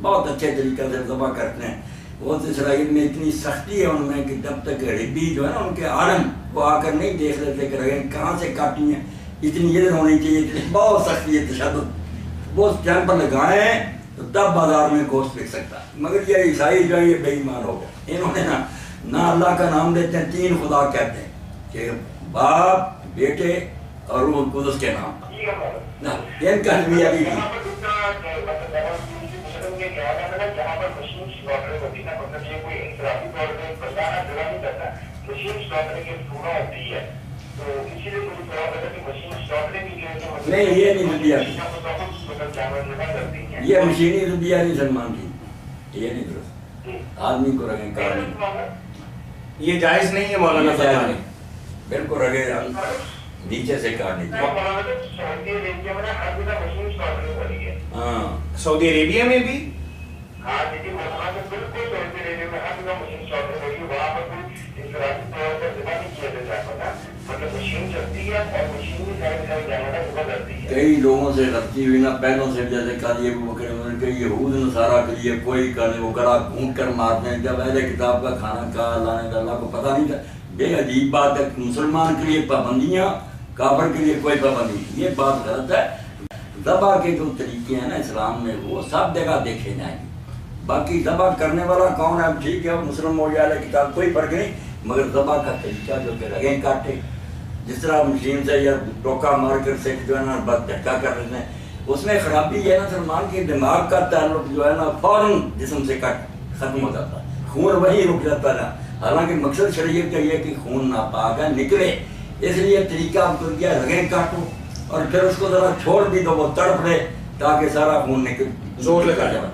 بہت اچھے طریقے سے ذبح کرتے ہیں، وہ تو اسرائیل میں اتنی سختی ہے ان میں کہ جب تک ربی جو ہے نا ان کے عالم وہ آ کر نہیں دیکھ لیتے کہ رگیں کہاں سے کاٹی ہیں، اتنی ادھر ہونی چاہیے، بہت سختی ہے، تشدد، وہ اسٹیمپ پر لگائیں تو تب بازار میں گوشت بک سکتا ہے۔ مگر یہ عیسائی جو ہے یہ بے ایمان ہو گئے، انہوں نے نہ اللہ کا نام لیتے ہیں، تین خدا کہتے ہیں کہ باپ، بیٹے اور روح القدس کے نام، ان کا بھی ابھی نہیں، یہ نہیں دیا، یہ مشینی دیا نہیں سلمان کی، یہ نہیں درست، آدمی کو رگیں کاٹیں، یہ جائز نہیں ہے مولانا صاحب، بالکل رگیں نیچے سے کاٹنی۔ ہاں سعودی عربیہ میں بھی کئی لوگوں سے غلطی ہوئی نا، پہلوں سے جیسے کہا یہ کہ یہود نصارہ کے لیے کوئی کرنے وہ گلا گھونٹ کر مارتے ہیں، جب اہل کتاب کا کھانا کہا اللہ نے، اللہ کو پتہ نہیں تھا۔ بے عجیب بات ہے، مسلمان کے لیے پابندیاں کافر کے لیے کوئی پابندی نہیں. یہ بات غلط ہے. ذبح کے جو طریقے ہیں نا اسلام میں وہ سب جگہ دیکھے جائیں گے. باقی ذبح کرنے والا کون ہے ٹھیک ہے مسلم ہو یا کتاب کوئی فرق نہیں, مگر ذبح کا طریقہ جو کہ رگیں کاٹے جس طرح مشین سے یا ٹوکا مار کر سے جو ہے نا بس جھٹکا کر لیتے ہیں, اس میں خرابی ہے نا سلمان کی دماغ کا تعلق جو ہے نا فوراً جسم سے ختم ہو جاتا ہے, خون وہی رک جاتا ہے. حالانکہ مقصد شریعت کا یہ کہ خون ناپاک ہے نکلے, اس لیے طریقہ آپ کو کیا رگیں کاٹو اور پھر اس کو ذرا چھوڑ بھی دو وہ تڑپ لے تاکہ سارا خون نکل زور لگا جائے.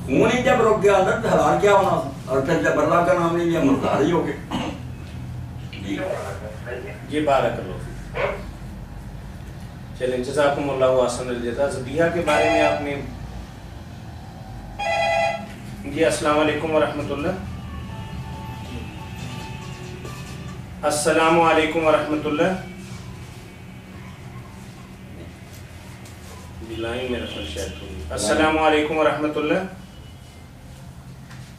خون ہی جب رک گیا اندر تو حلال کیا ہونا, اور پھر جب اللہ کا نام نہیں لیا مردار ہی ہو گئے. یہ بارک اللہ فیک. چلیں جزاکم اللہ احسن الجزا. ذبیحہ کے بارے میں آپ نے جی السلام علیکم ورحمۃ اللہ. السلام علیکم ورحمۃ اللہ. السلام علیکم ورحمۃ اللہ.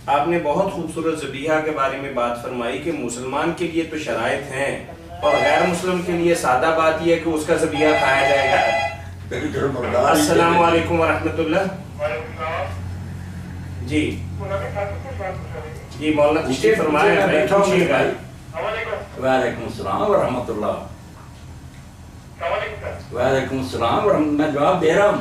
آپ نے بہت خوبصورت ذبیحہ کے بارے میں بات فرمائی کہ مسلمان کے لیے تو شرائط ہیں اور غیر مسلم کے لیے سادہ بات یہ ہے کہ اس کا ذبیحہ کھایا جائے گا. السلام علیکم ورحمۃ اللہ. جی جی مولانا تشریف فرمائیں. وعلیکم السلام ورحمۃ اللہ. وعلیکم السلام ورحمۃ. میں جواب دے رہا ہوں.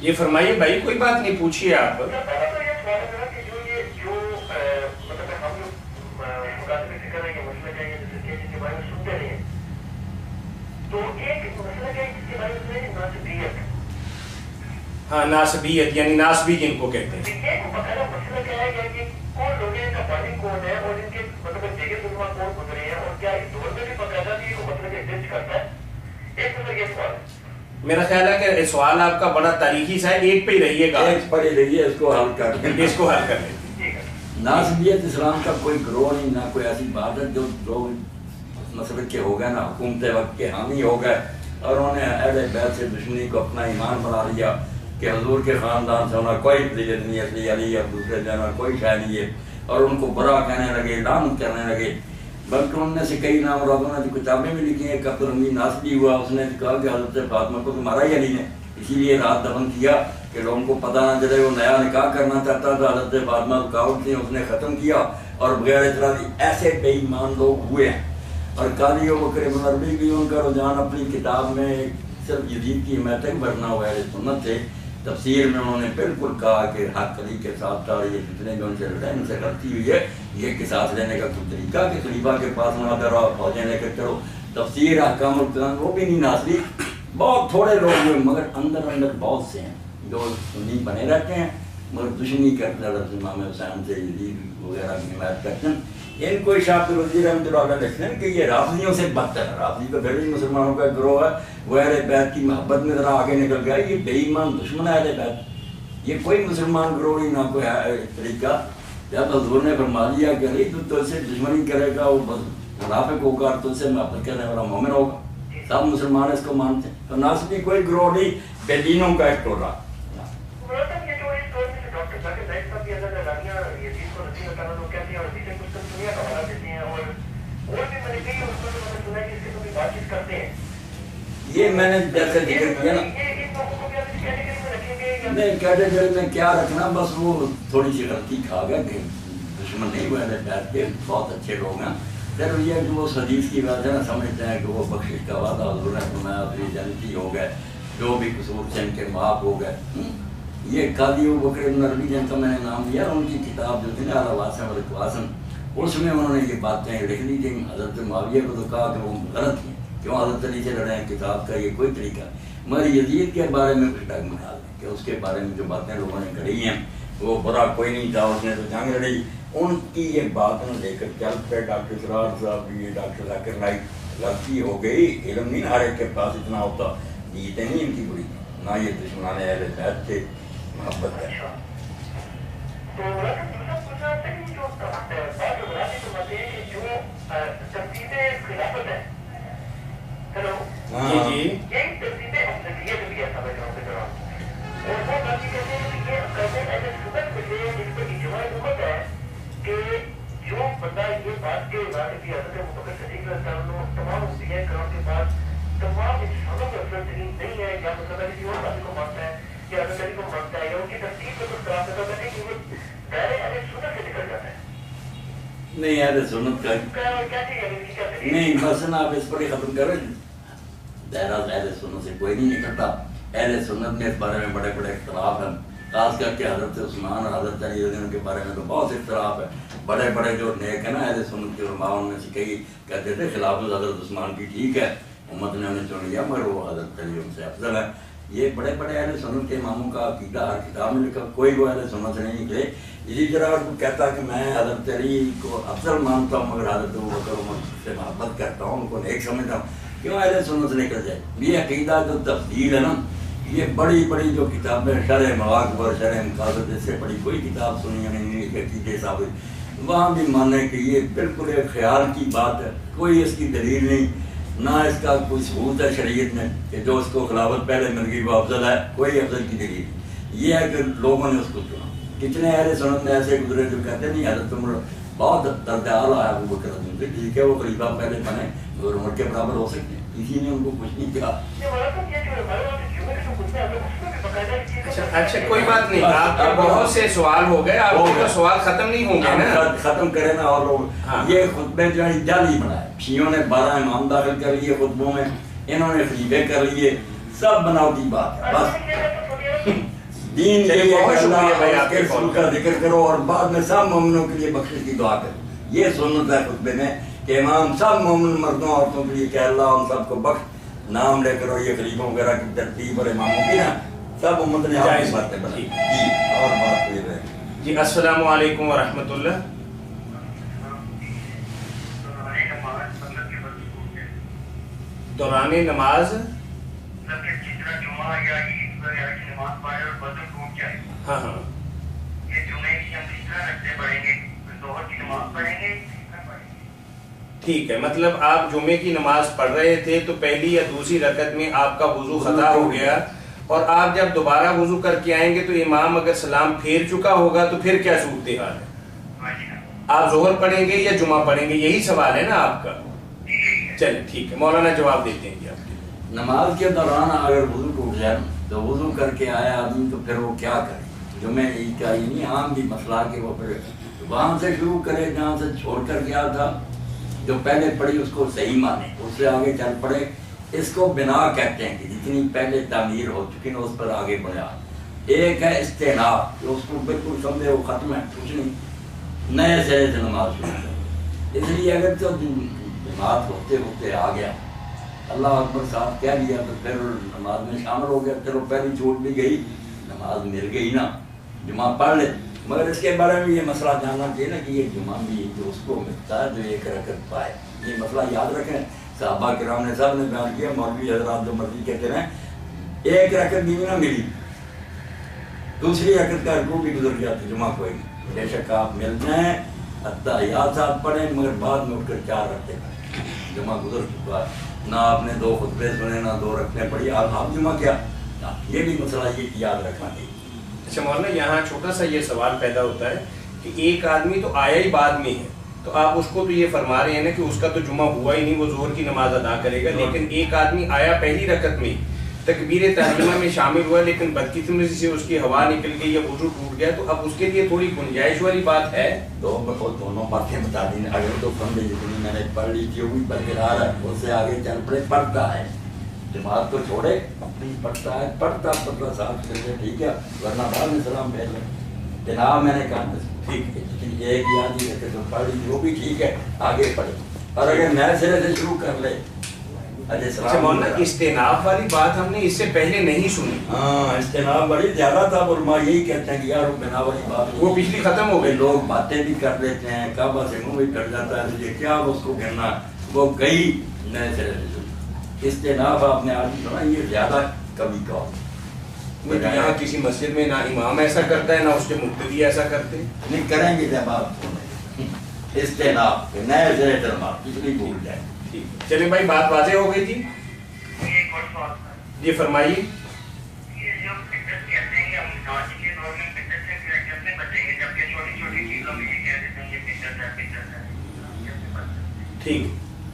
یہ فرمائیے بھائی, کوئی بات نہیں, پوچھیے آپ. ہاں ناسبیت یعنی ناسبی جن کو کہتے ہیں. میرا خیال ہے کہ سوال آپ کا بڑا تاریخی سا ہے, ایک پہ ہی رہیے گا, ایک پر ہی رہیے, اس کو حل کر لیں. اس کو حل کر لیں. ناسبیت اسلام کا کوئی گروہ نہیں, نہ کوئی ایسی بات ہے. جو لوگ مسلک کے ہو گئے نا حکومت وقت کے حامی ہو گئے اور انہوں نے اہل بیت سے دشمنی کو اپنا ایمان بنا لیا کہ حضور کے خاندان سے ہونا کوئی فضیلت نہیں, اصلی علی یا دوسرے جانا کوئی شے نہیں ہے, اور ان کو برا کہنے لگے, لعنت کرنے لگے. بلکہ ان میں سے کئی نام مرادوں نے جو کتابیں بھی لکھی ہیں. ایک عبدالحمید ناصبی ہوا, اس نے کہا کہ حضرت فاطمہ کو تمہارا ہی علی نے اسی لیے رات دفن کیا کہ لوگوں کو پتہ نہ چلے. وہ نیا نکاح کرنا چاہتا تھا, حضرت فاطمہ رکاوٹ تھی, اس نے ختم کیا اور بغیر اعتراضی ایسے بے ایمان لوگ ہوئے ہیں. اور قاضی ابوبکر ابن عربی بھی ان کا رجحان اپنی کتاب میں صرف یزید کی حمایت تک بھرنا ہوا ہے. سنت سے تفسیر میں انہوں نے بالکل کہا کہ حق علی کے ساتھ تھا, یہ جتنے جو ان سے لڑے ان سے غلطی ہوئی ہے, یہ قصاص لینے کا کوئی طریقہ کہ خلیفہ کے پاس نہ ڈرو, فوجیں لے کر چلو. تفسیر احکام القرآن وہ بھی نہیں ناصری, بہت تھوڑے لوگ ہوئے, مگر اندر اندر بہت سے ہیں جو سنی بنے رہتے ہیں مگر دشمنی کرتے ہیں حضرت امام حسین سے, یزید وغیرہ کی حمایت کرتے ہیں. ان کو شاہ عبد الوزیر رحمۃ اللہ علیہ لکھتے ہیں کہ یہ رافضیوں سے بدتر ہے. رافضی تو پھر بھی مسلمانوں کا گروہ ہے, وہ اہل بیت کی محبت میں ذرا آگے نکل گیا. یہ بے ایمان دشمن ہے اہل بیت, یہ کوئی مسلمان گروہ نہیں, نہ کوئی طریقہ. جب حضور نے فرما دیا کہ علی تو تجھ سے دشمنی کرے گا وہ بس منافق ہوگا, تجھ سے محبت کرنے والا مومن ہوگا. سب مسلمان اس کو مانتے ہیں. تو ناسبی کوئی گروہ نہیں, بے دینوں کا ایک ٹولہ. یہ میں نے جیسے ذکر کیا نا, نہیں کیٹیگری میں کیا رکھنا, بس وہ تھوڑی سی غلطی کھا گیا کہ دشمن نہیں ہوئے بیٹھ کے, بہت اچھے لوگ ہیں. پھر یہ کہ وہ حدیث کی بات ہے نا, سمجھتے ہیں کہ وہ بخشش کا وعدہ حضور نے فرمایا, پھر جنتی ہو گئے, جو بھی قصور سے ان کے معاف ہو گئے. یہ قاضی ابوبکر ابن عربی جن کا میں نے نام لیا, ان کی کتاب جو تھی نا الواسم والقواسم, اس میں انہوں نے یہ باتیں لکھ لی تھیں. حضرت معاویہ کو تو کہا کہ وہ غلط ہیں, کیوں حضرت علی سے لڑے ہیں, کتاب کا یہ کوئی طریقہ. مگر یزید کے بارے میں کچھ ڈگ بنا دیں کہ اس کے بارے میں جو باتیں لوگوں نے کری ہیں وہ برا کوئی نہیں تھا, اس نے تو جنگ لڑی. ان کی یہ باتیں لے کر چل پہ ڈاکٹر سرار صاحب, یہ ڈاکٹر ذاکر نائک, غلطی ہو گئی. علم نہیں ہر ایک کے پاس اتنا ہوتا, نیتیں نہیں ان کی بری, نہ یہ دشمنان اہل بیت تھے, محبت ہے. کے عبادت کی حضرت مبکر صدیق رضی اللہ عنہ تمام انبیاء کرام کے پاس تمام انسانوں کا افضل ترین نہیں ہے، یا مطلب کسی اور بات کو مانتا ہے یا حضرت علی کو مانتا ہے یا ان کی ترتیب کو کچھ خراب کرتا ہے کہ وہ دائرے اہل سنت سے نکل جاتا ہے. نہیں اہل سنت کا کیا چیز ہے اس کی کیا دلیل؟ نہیں مثلا آپ اس پر ہی ختم کریں. دائرہ اہل سنت سے کوئی نہیں نکلتا. اہل سنت میں اس بارے میں بڑے بڑے اختلاف ہیں، خاص کر کے حضرت عثمان اور حضرت علی رضی اللہ عنہ کے بارے میں تو بہت اختلاف ہے. بڑے بڑے جو نیک ہیں نا اہل سنت کے علماء، ان میں سے کئی کہتے تھے خلافت حضرت عثمان کی ٹھیک ہے، امت نے انہیں چن لیا، مگر وہ حضرت علی ان سے افضل ہے. یہ بڑے بڑے اہل سنت کے اماموں کا عقیدہ ہر کتاب میں لکھا، کوئی وہ اہل سنت سے نہیں نکلے. اسی طرح وہ کہتا کہ میں حضرت علی کو افضل مانتا ہوں مگر حضرت ابوبکر عمر سے محبت کرتا ہوں، ان کو نیک سمجھتا ہوں، کیوں اہل سنت سے نکل جائے؟ یہ عقیدہ جو تفصیل ہے نا، یہ بڑی بڑی جو کتابیں شرح مواقع شرح مقاصد، اس سے بڑی کوئی کتاب سنی ہے نہیں عقیدے ثابت، وہاں بھی مانے کہ یہ بالکل ایک خیال کی بات ہے، کوئی اس کی دلیل نہیں، نہ اس کا کوئی ثبوت ہے شریعت میں کہ جو اس کو خلافت پہلے مل گئی وہ افضل ہے، کوئی افضل کی دلیل. یہ ہے کہ لوگوں نے اس کو چنا. کتنے اہل سنت میں ایسے گزرے جو کہتے نہیں حضرت عمر بہت درد اعلیٰ ہے ابو بکر رضی اللہ عنہ، ٹھیک ہے وہ خلیفہ پہلے بنے اور عمر کے برابر ہو سکتے ہیں، کسی نے ان کو کچھ نہیں کہا. اچھا کوئی بات نہیں، آپ کے بہت سے سوال ہو گئے، آپ کے سوال ختم نہیں ہوں گے نا. ختم کریں نا. اور لوگ یہ خطبے جو ہے جعلی بنائے، شیعوں نے 12 امام داخل کر لیے خطبوں میں، انہوں نے خلیفے کر لیے، سب بناوٹی بات ہے. بس دین یہ اللہ کے رسول کا ذکر کرو اور بعد میں سب مومنوں کے لیے بخشش کی دعا کرو. یہ سنت ہے خطبے میں کہ امام سب مومن مردوں عورتوں کے لیے کہ اللہ ان سب کو بخش، نام لے کرو. یہ خلیفوں وغیرہ کی ترتیب اور اماموں کی نا سب امت نے جائز باتیں بنائی. جی اور بات یہ ہے جی. السلام علیکم ورحمۃ اللہ. دوران نماز ہاں ہاں ٹھیک ہے، مطلب آپ جمعے کی نماز پڑھ رہے تھے تو پہلی یا دوسری رکعت میں آپ کا وضو خطا ہو گیا، اور آپ جب دوبارہ وضو کر کے آئیں گے تو امام اگر سلام پھیر چکا ہوگا تو پھر کیا صورتحال ہے؟ آپ ظہر پڑھیں گے یا جمعہ پڑھیں گے؟ یہی سوال ہے نا آپ کا. چلیں ٹھیک ہے، مولانا جواب دیتے ہیں جی آپ کے. نماز کے دوران اگر وضو ٹوٹ جائے تو وضو کر کے آیا آدمی تو پھر وہ کیا کرے؟ جمعہ عید کا ہی نہیں، عام بھی مسئلہ کہ وہ پھر وہاں سے شروع کرے جہاں سے چھوڑ کر گیا تھا، جو پہلے پڑھی اس کو صحیح مانے، اس سے آگے چل پڑے. اس کو بنا کہتے ہیں کہ جتنی پہلے تعمیر ہو چکی نا اس پر آگے بڑھا. ایک ہے استیناف، جو اس کو بالکل سمجھے وہ ختم ہے، کچھ نہیں، نئے سرے سے نماز شروع کرے. اس لیے اگر تو جماعت ہوتے ہوتے آ گیا، اللہ اکبر صاحب کہہ لیا تو پھر نماز میں شامل ہو گیا، چلو پہلی چھوٹ بھی گئی، نماز مل گئی نا، جمعہ پڑھ لے. مگر اس کے بارے میں یہ مسئلہ جاننا چاہیے نا کہ یہ جمعہ بھی جو اس کو ملتا ہے جو ایک رکعت پائے. یہ مسئلہ یاد رکھیں، صحابہ کرام نے سب نے بیان کیا، مولوی حضرات جو مرضی کہتے رہیں، ایک رکعت بھی نہ ملی، دوسری رکعت کا رکوع بھی گزر گیا تو جمعہ کوئی نہیں. بے شک آپ مل جائیں اتحیات ساتھ پڑھیں، مگر بعد میں اٹھ کر 4 رکعتیں پڑھیں. جمعہ گزر چکا ہے، نہ آپ نے 2 خطبے سنے نہ 2 رکعتیں پڑھی، آپ جمعہ کیا؟ یہ بھی مسئلہ یہ یاد رکھنا چاہیے. اچھا مولانا، یہاں چھوٹا سا یہ سوال پیدا ہوتا ہے کہ ایک آدمی تو آیا ہی بعد میں ہے، تو آپ اس کو تو یہ فرما رہے ہیں نا کہ اس کا تو جمعہ ہوا ہی نہیں، وہ ظہر کی نماز ادا کرے گا، لیکن ایک آدمی آیا پہلی رکعت میں، تکبیر تحریمہ میں شامل ہوا، لیکن بدقسمتی سے اس کی ہوا نکل گئی یا وضو ٹوٹ گیا، تو اب اس کے لیے تھوڑی گنجائش والی بات ہے. دونوں باتیں بتا دیں. اگر تو فن جتنی میں نے پڑھ لی تھی وہ بھی برقرار ہے، اس سے آگے چل پڑے، پڑھتا ہے، جماعت کو چھوڑے اپنی پڑھتا ہے، پڑھتا صاحب سے ٹھیک ہے، ورنہ بعد میں سلام بھیج لیں. جناب میں نے کہا ٹھیک ہے، لیکن ایک یاد ہی رکھے تو پڑھ لی وہ بھی ٹھیک ہے، آگے پڑھے. اور اگر نئے سرے سے شروع کر لے. اچھا مولانا، استناف والی بات ہم نے اس سے پہلے نہیں سنی. ہاں استناف بڑی زیادہ تھا، علماء یہی کہتے ہیں کہ یار بنا والی بات وہ پچھلی ختم ہو گئی. لوگ باتیں بھی کر لیتے ہیں، کعبہ سے منہ بھی کٹ جاتا ہے، یہ کیا اس کو کہنا، وہ گئی نئے سرے سے. استناف آپ نے آج سنا، یہ زیادہ کبھی کہا. یہاں کسی مسجد میں نہ امام ایسا کرتا ہے نہ اس کے مقتدی ایسا کرتے. نہیں کریں گے جب آپ استناف نئے سرے سے نماز پچھلی بھول جائیں. چلیں بھائی، بات واضح ہو گئی تھی. جی فرمائیے. ٹھیک.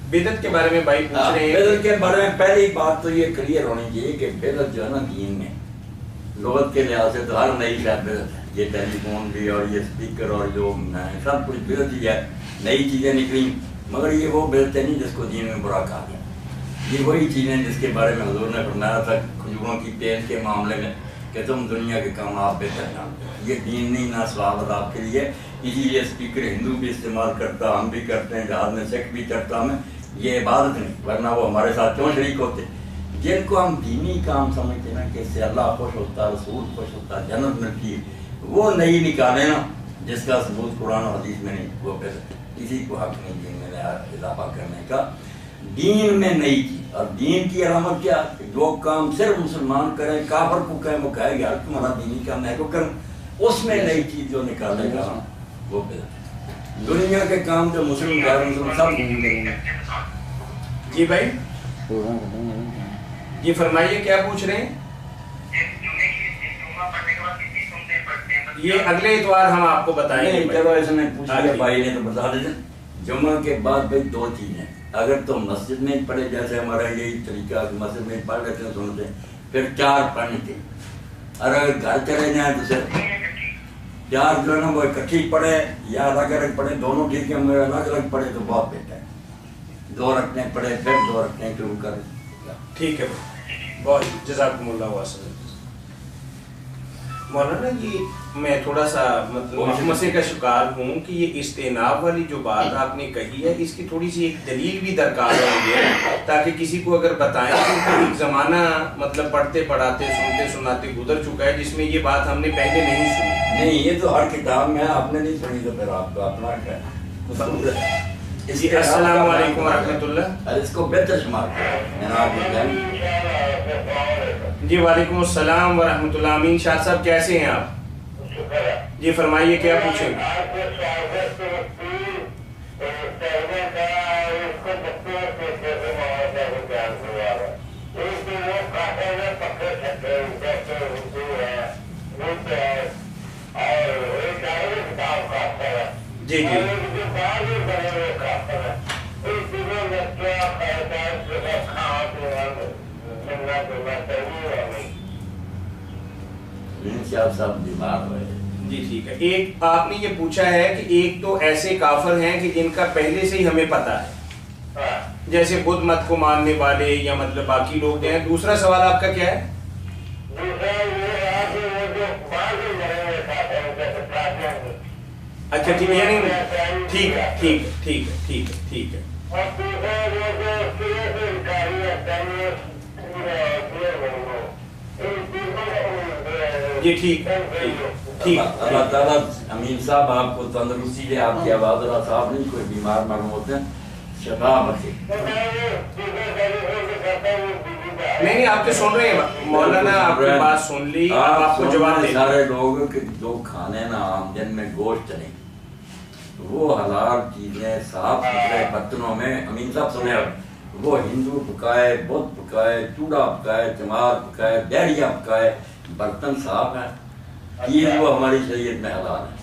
بدعت کے بارے میں بھائی پوچھ رہے ہیں. بدعت کے بارے میں پہلی بات تو یہ کلیئر ہونی چاہیے کہ بدعت جو ہے نا دین میں لغت کے لحاظ سے تو ہر نئی شاید بدعت ہے. یہ ٹیلی فون بھی اور یہ اسپیکر اور جو سب کچھ بدعت ہی ہے. نئی چیزیں نکلی مگر یہ وہ بدعت نہیں جس کو دین میں برا کہا گیا. یہ وہی چیزیں جس کے بارے میں حضور نے فرمایا تھا کھجوروں کی تیل کے معاملے میں کہ تم دنیا کے کام آپ بہتر جانتے ہو. یہ دین نہیں نہ ثوابت آپ کے لیے. اسی لیے اسپیکر ہندو بھی استعمال کرتا, ہم بھی کرتے ہیں, جہاز میں سکھ بھی چڑھتا ہمیں. یہ عبادت نہیں, ورنہ وہ ہمارے ساتھ کیوں شریک ہوتے. جن کو ہم دینی کام سمجھتے ہیں نا کہ اس سے اللہ خوش ہوتا, رسول خوش ہوتا, جنت ملتی ہے, وہ نہیں نکالے نا جس کا ثبوت قرآن و حدیث میں نہیں, وہ پھر کسی کو حق نہیں دین میں اضافہ کرنے کا. دین میں نئی چیز, اور دین کی علامت کیا, جو کام صرف مسلمان کریں, کافر کو کہیں وہ کہے گا تمہارا دینی کام میں کو کروں, اس میں نئی چیز جو نکالے گا وہ پھر دنیا کے کام جو مسلم غیر مسلم سب. جی بھائی جی فرمائیے کیا پوچھ رہے ہیں. یہ اگلے اتوار ہم آپ کو بتائیں گے. چلو ایسے میں پوچھ لیا بھائی نے تو بتا دیتے. جمعہ کے بعد بھائی دو چیزیں, اگر تو مسجد میں پڑھے جیسے ہمارا یہی طریقہ مسجد میں پڑھ لیتے ہیں سنتے ہیں, پھر 4 پڑھنے کے. اور اگر گھر چلے جائیں تو صرف 4 جو ہے نا وہ اکٹھی پڑھے یا الگ الگ پڑھے, دونوں ٹھیک ہے, مگر الگ الگ پڑھے تو بہت بہتر ہے. 2 رکھنے پڑھے پھر 2 رکھنے شروع کریں. ٹھیک ہے بہت جزاکم اللہ واسطہ. مولانا جی میں تھوڑا سا مطلب مسئلے کا شکار ہوں کہ یہ استناب والی جو بات آپ نے کہی ہے اس کی تھوڑی سی ایک دلیل بھی درکار ہے تاکہ کسی کو اگر بتائیں کہ ایک زمانہ مطلب پڑھتے پڑھاتے سنتے سناتے گزر چکا ہے جس میں یہ بات ہم نے پہلے نہیں سنی. نہیں یہ تو ہر کتاب میں آپ نے نہیں سنی تو پھر آپ کا اپنا کیا ہے. جی السلام علیکم ورحمۃ اللہ. اس کو بہتر شمار کریں. جی وعلیکم السلام ورحمۃ اللہ. امین شاہ صاحب کیسے ہیں آپ؟ جی فرمائیے کیا پوچھیں. جی جی صاحب بیمار ہوئے. جی ٹھیک ہے. ایک آپ نے یہ پوچھا ہے کہ ایک تو ایسے کافر ہیں کہ جن کا پہلے سے ہی ہمیں پتا ہے جیسے بدھ مت کو ماننے والے یا مطلب باقی لوگ ہیں. دوسرا سوال آپ کا کیا ہے؟ اچھا ٹھیک ہے یعنی ٹھیک ہے ٹھیک ہے ٹھیک ہے ٹھیک ہے ٹھیک ہے جی ٹھیک ٹھیک. اللہ تعالیٰ امین صاحب آپ کو تندرستی دے, آپ کی آواز اللہ صاحب نہیں کوئی بیمار معلوم ہوتے ہیں, شفا بخشے. نہیں آپ کے سن رہے ہیں مولانا, آپ کی بات سن لی, آپ کو جواب دیں. سارے لوگ کہ جو کھانے نا عام دن میں گوشت چلیں وہ حلال چیزیں صاف ستھرے برتنوں میں, امین صاحب سنے وہ ہندو پکائے, بدھ پکائے, چوڑا پکائے, چمار پکائے, بیڑیا پکائے, برتن صاف ہیں, چیز وہ ہماری شریعت میں حلال ہے.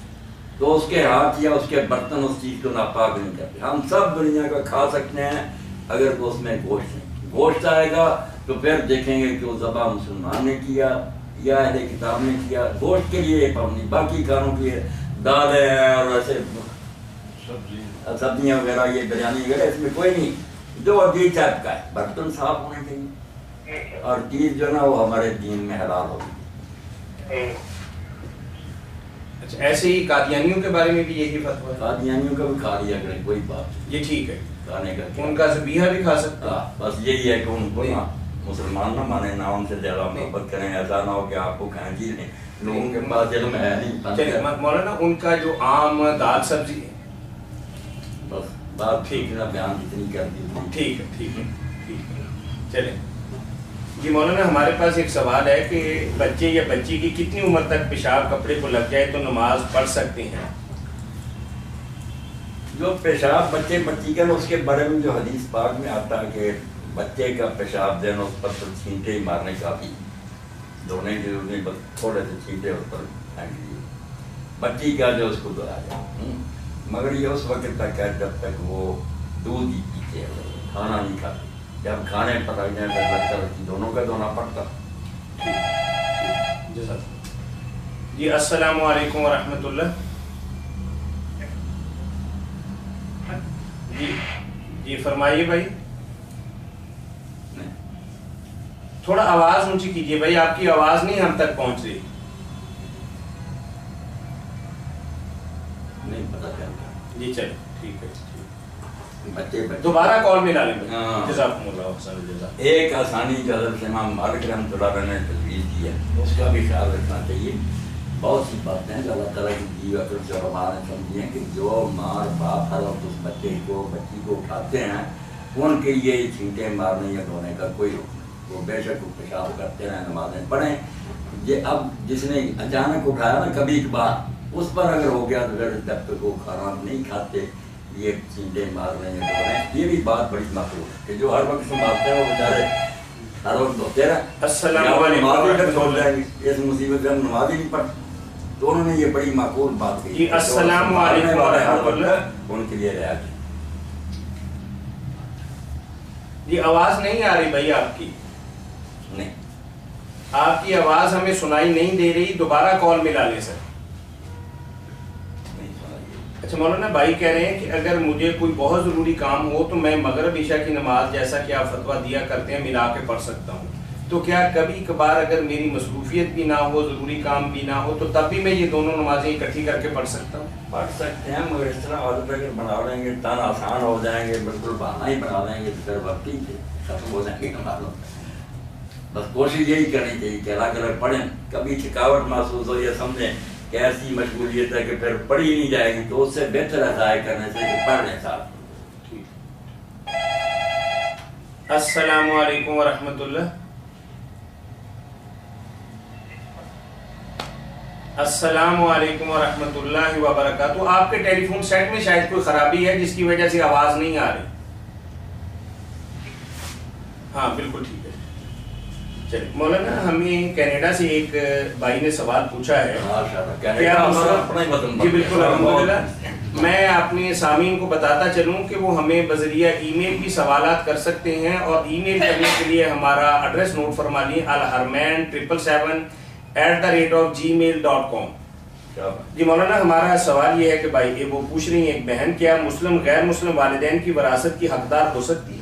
تو اس کے ہاتھ یا اس کے برتن اس چیز کو ناپاک نہیں کرتے. ہم سب دنیا کا کھا سکتے ہیں اگر تو اس میں گوشت نہیں. گوشت آئے گا تو پھر دیکھیں گے کہ وہ ذبح مسلمان نے کیا یا اہل کتاب نے کیا. گوشت کے لیے پابندی, باقی کھانوں کی دالیں اور ایسے سبزیاں وغیرہ, یہ بریانی وغیرہ اس میں کوئی نہیں. جو عجیب ٹائپ کا ہے, برتن صاف ہونے چاہیے اور چیز جو نا وہ ہمارے دین میں حلال ہوگی. اچھا ایسے ہی قادیانیوں کے بارے میں بھی یہی فتویٰ ہے؟ قادیانیوں کا بھی کھا لیا کریں, کوئی بات یہ ٹھیک ہے, کھانے کا ان کا ذبیحہ بھی کھا سکتا ہے. بس یہی ہے کہ ان کو نا مسلمان نہ مانے, نہ ان سے زیادہ محبت کریں. ایسا نہ ہو کہ آپ کو کھائیں چیز نہیں, لوگوں کے پاس علم ہے نہیں. مولانا ان کا جو عام دال سبزی ہے بس بات ٹھیک نہ بیان اتنی کر دی. ٹھیک ہے ٹھیک ہے ٹھیک ہے چلیں. جی مولانا ہمارے پاس ایک سوال ہے کہ بچے یا بچی کی کتنی عمر تک پیشاب کپڑے کو لگ جائے تو نماز پڑھ سکتے ہیں؟ جو پیشاب بچے بچی کا اس کے بارے میں جو حدیث پاک میں آتا ہے کہ بچے کا پیشاب دینا اس پر چھینٹے ہی مارنے کافی, دھونے کی ضرورت نہیں, بس تھوڑے سے چھینٹے اس پر پھینک دیجیے. بچی کا جو اس کو دھویا جائے, مگر یہ اس وقت تک ہے جب تک وہ دودھ ہی پیتے ہیں، کھانا نہیں کھاتے. جب کھانے پر لگ جائیں تو لگتا ہے کہ دونوں کا دھونا پڑتا. جی السلام علیکم ورحمۃ اللہ. جی فرمائیے بھائی. تھوڑا آواز اونچی کیجیے بھائی، آپ کی آواز نہیں ہم تک پہنچ رہی. نہیں پتا کیا. جی چلے ٹھیک ہے. بچے دوبارہ کال میں ڈالیں. جزاکم اللہ خیر الجزا. ایک آسانی جو حضرت امام مالک رحمۃ اللہ علیہ نے تجویز کی ہے، اس کا بھی خیال رکھنا چاہیے. بہت سی باتیں ہیں اللہ تعالیٰ کی دی اکرم سے علماء نے سمجھی ہیں کہ جو ماں اور باپ ہر وقت اس بچے کو بچی کو اٹھاتے ہیں ان کے یہ چھینٹے مارنے یا دھونے کا کوئی حکم نہیں. وہ بے شک پیشاب کرتے رہیں، نمازیں پڑھیں. یہ اب جس نے اچانک اٹھایا نا کبھی کبھار، اس پر اگر ہو گیا تو پھر جب تک وہ کھانا نہیں کھاتے یہ چھینٹے مار رہے ہیں دھو رہے ہیں. یہ بھی بات بڑی مقبول ہے کہ جو ہر وقت سنبھالتے ہیں وہ بیچارے ہر وقت دھوتے رہے. السلام علیکم. اس مصیبت میں ہم نماز ہی نہیں پڑھتے، تو انہوں نے یہ بڑی معقول بات کہی. جی السلام علیکم ورحمۃ اللہ. ان کے لیے رعایت. جی آواز نہیں آ رہی بھائی آپ کی. نہیں آپ کی آواز ہمیں سنائی نہیں دے رہی. دوبارہ کال ملا لیں سر. اچھا مولانا بھائی کہہ رہے ہیں کہ اگر مجھے کوئی بہت ضروری کام ہو تو میں مغرب عشاء کی نماز جیسا کہ آپ فتویٰ دیا کرتے ہیں ملا کے پڑھ سکتا ہوں. تو کیا کبھی کبھار اگر میری مصروفیت بھی نہ ہو، ضروری کام بھی نہ ہو، تو تب بھی میں یہ دونوں نمازیں اکٹھی کر کے پڑھ سکتا ہوں؟ پڑھ سکتے ہیں، مگر اس طرح عادت اگر بنا لیں گے تن آسان ہو جائیں گے، بالکل بہانہ ہی بنا لیں گے تو پھر وقت ہی ختم ہو جائیں گے نمازوں. بس کوشش یہی کرنی چاہیے کہ الگ الگ پڑھیں. کبھی تھکاوٹ محسوس ہو یا سمجھیں کہ ایسی مشغولیت ہے کہ پھر پڑھی نہیں جائے گی تو اس سے بہتر ہے ضائع کرنے سے کہ پڑھ لیں ساتھ. السلام علیکم ورحمۃ اللہ. السلام علیکم ورحمۃ اللہ وبرکاتہ. آپ کے ٹیلی فون سیٹ میں شاید کوئی خرابی ہے جس کی وجہ سے آواز نہیں آ رہی. ہاں بالکل ٹھیک ہے. چلیے مولانا ہمیں کینیڈا سے ایک بھائی نے سوال پوچھا ہے. جی بالکل الحمدللہ. میں اپنے سامعین کو بتاتا چلوں کہ وہ ہمیں بذریعہ ای میل بھی سوالات کر سکتے ہیں، اور ای میل کرنے کے لیے ہمارا ایڈریس نوٹ فرما لیے: alharman777@gmail.com. جی مولانا ہمارا سوال یہ ہے کہ بھائی وہ پوچھ رہی ہیں ایک بہن، کیا مسلم غیر مسلم والدین کی وراثت کی حقدار ہو سکتی ہے؟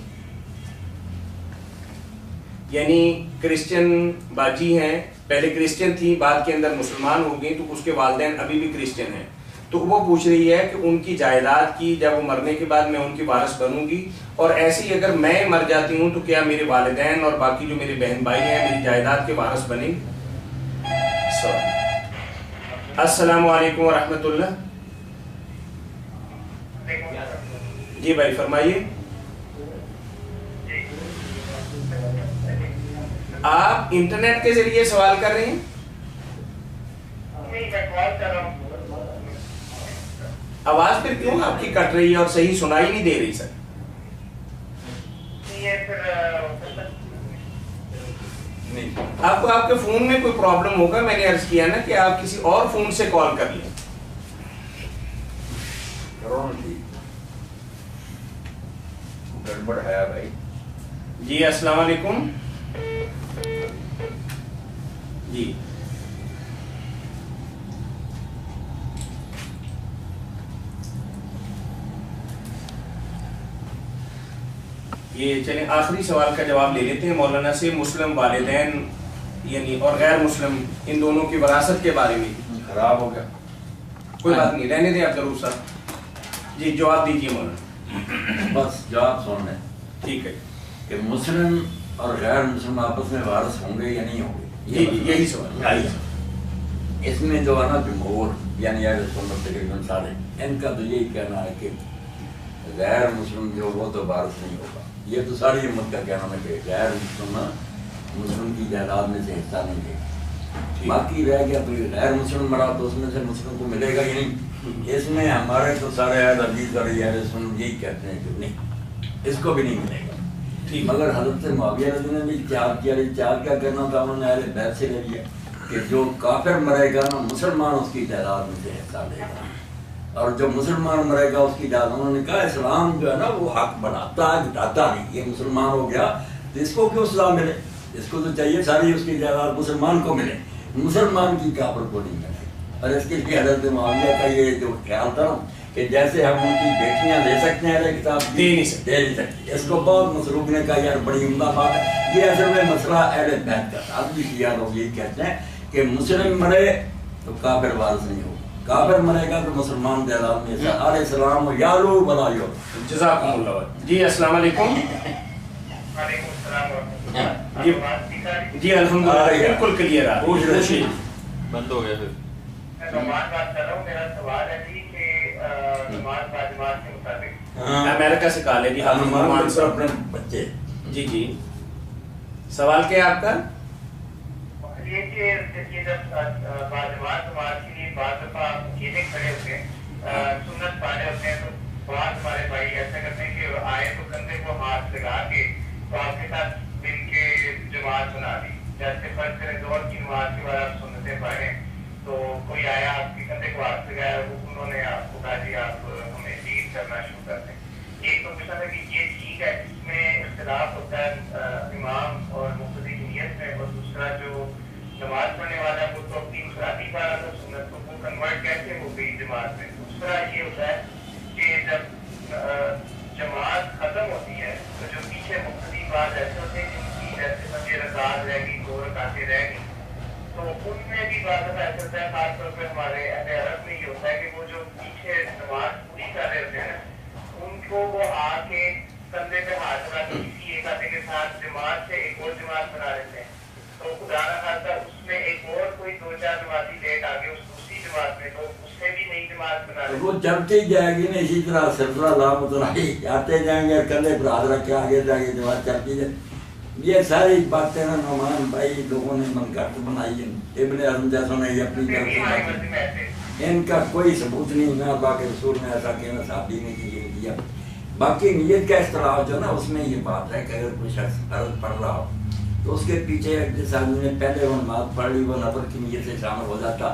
یعنی کرسچن باجی ہیں، پہلے کرسچن تھی، بعد کے اندر مسلمان ہو گئی، تو اس کے والدین ابھی بھی کرسچن ہیں. تو وہ پوچھ رہی ہے کہ ان کی جائیداد کی جب وہ مرنے کے بعد میں ان کی وارث بنوں گی، اور ایسی اگر میں مر جاتی ہوں تو کیا میرے والدین اور باقی جو میرے بہن بھائی ہیں میری جائیداد کے وارث بنیں گے؟ السلام علیکم ورحمۃ اللہ. جی بھائی فرمائیے. آپ انٹرنیٹ کے ذریعے سوال کر رہے ہیں؟ آواز پھر کیوں آپ کی کٹ رہی ہے اور صحیح سنائی نہیں دے رہی سر؟ آپ کو آپ کے فون میں کوئی پرابلم ہوگا. میں نے عرض کیا نا کہ آپ کسی اور فون سے کال کر لیں. گڑبڑ ہے بھائی. جی السلام علیکم. جی یہ چلیں آخری سوال کا جواب لے لیتے ہیں مولانا سے. مسلم والدین یعنی اور غیر مسلم ان دونوں کی وراثت کے بارے میں. خراب ہو گیا، کوئی بات نہیں، رہنے دیں آپ ضرور صاحب. جی جواب دیجیے مولانا. بس جواب سن لیں. ٹھیک ہے کہ مسلم اور غیر مسلم آپس میں وارث ہوں گے یا نہیں ہوں گے؟ یہی سوال. اس میں جو ہے نا جمہور یعنی اہل سنت تقریباً سارے ان کا تو یہی کہنا ہے کہ غیر مسلم جو وہ تو وارث نہیں ہوگا. یہ تو ساری امت کا کہنا ہے کہ غیر مسلم کی جائیداد میں سے حصہ نہیں دے گا. باقی رہ گیا تو غیر مسلم مرا تو اس میں سے مسلم کو ملے گا ہی نہیں. اس میں ہمارے تو سارے اہل حدیث اور اہل سنت یہی کہتے ہیں کہ نہیں، اس کو بھی نہیں ملے گا. مگر حضرت معاویہ رضی اللہ عنہ نے بھی اجتہاد کیا. اجتہاد کیا کرنا تھا انہوں نے اہل بیت سے لے لیا کہ جو کافر مرے گا نا مسلمان اس کی تعداد میں سے حصہ لے گا. اور جو مسلمان مرے گا اس کی جائیداد. انہوں نے کہا اسلام جو ہے نا وہ حق بناتا ہے گٹاتا نہیں. یہ مسلمان ہو گیا تو اس کو کیوں سزا ملے؟ اس کو تو چاہیے ساری اس کی جائیداد مسلمان کو ملے، مسلمان کی کافر کو نہیں ملے. اور اس کے لیے حضرت معاویہ کا یہ جو خیال تھا کہ جیسے ہم ان کی بیٹیاں لے سکتے ہیں اہل کتاب دے نہیں سکتے. اس کو بہت مسروق نے کہا یار بڑی عمدہ بات ہے. یہ اصل میں مسئلہ اہل بیت کا تھا. بھی شیعہ لوگ یہی کہتے ہیں کہ مسلم مرے تو کافر وارث نہیں ہو، کافر مرے گا تو مسلمان جائیداد میں سے. علیہ السلام و یالو بلایو. جزاکم اللہ. جی السلام علیکم. وعلیکم السلام ورحمۃ اللہ. جی الحمدللہ بالکل کلیئر آ رہی ہے. بند ہو گیا پھر. میں نعمان بات کر رہا ہوں. میرا سوال ہے جی کہ نماز باجماعت کے مطابق امریکہ سے کال ہے جی. نعمان سے اپنے بچے. جی جی سوال کیا ہے آپ کا؟ یہ کہ جب باجماعت نماز کے لیے بعض دفعہ اکیلے کھڑے ہوتے ہیں سنت پڑھے ہوتے ہیں تو بعض ہمارے بھائی ایسا کرتے ہیں کہ آئے تو کندھے کو ہاتھ لگا کے تو آپ کے ساتھ مل کے جماعت بنا دی. جیسے فرض کریں زہر کی نماز کے بعد آپ سنتیں پڑھیں تو کوئی آیا آپ کے کندھے کو ہاتھ لگایا، انہوں نے آپ کو کہا جی آپ ہمیں لیڈ کرنا شروع کر دیں. ایک تو پوچھا تھا کہ یہ ٹھیک ہے، اس میں اختلاف ہوتا ہے امام اور مقتدی کی نیت میں، اور دوسرا جو نماز پڑھنے والا ہے وہ تو اپنی انفرادی پڑھا تھا سنت کو، وہ کنورٹ کیسے ہو گئی جماعت میں. دوسرا یہ ہوتا ہے کہ جب جماعت ختم ہوتی ہے تو جو پیچھے مقتدی بعض ایسے ہوتے ہیں جن کی جیسے سمجھے رکعت رہ گئی، 2 رکعتیں رہ گئی، تو ان میں بھی بعض دفعہ ایسا ہوتا ہے، خاص طور پہ ہمارے اہل عرب میں یہ ہوتا ہے کہ وہ جو پیچھے نماز پوری کر رہے ہوتے ہیں ان کو وہ آ کے کندھے پہ ہاتھ لگا کے کسی ایک آدھے کے ساتھ جماعت سے ایک اور جماعت بنا لیتے ہیں. تو خدا نہ خاصہ اس میں ایک اور کوئی 2-4 نمازی لیٹ آگے اس دوسری جماعت میں، تو اس سے بھی نئی جماعت بنا لیتے ہیں. وہ چلتی جائے گی نا اسی طرح سلسلہ لامتناہی آتے جائیں گے، کندھے پر ہاتھ رکھ کے آگے جائیں گے، جماعت چلتی جائے. یہ ساری باتیں نا نعمان بھائی لوگوں نے من گھٹ بنائی ہیں. ابن حزم جیسوں نے یہ اپنی طرف سے باتیں، ان کا کوئی ثبوت نہیں. نہ اللہ کے رسول نے ایسا کیا، نہ صحابی نے کیا. باقی نیت کا اختلاف جو نا اس میں یہ بات ہے کہ اگر کوئی شخص فرض پڑھ رہا ہو تو اس کے پیچھے جس آدمی نے پہلے وہ نماز پڑھ لی وہ نفل کی نیت سے شامل ہو جاتا.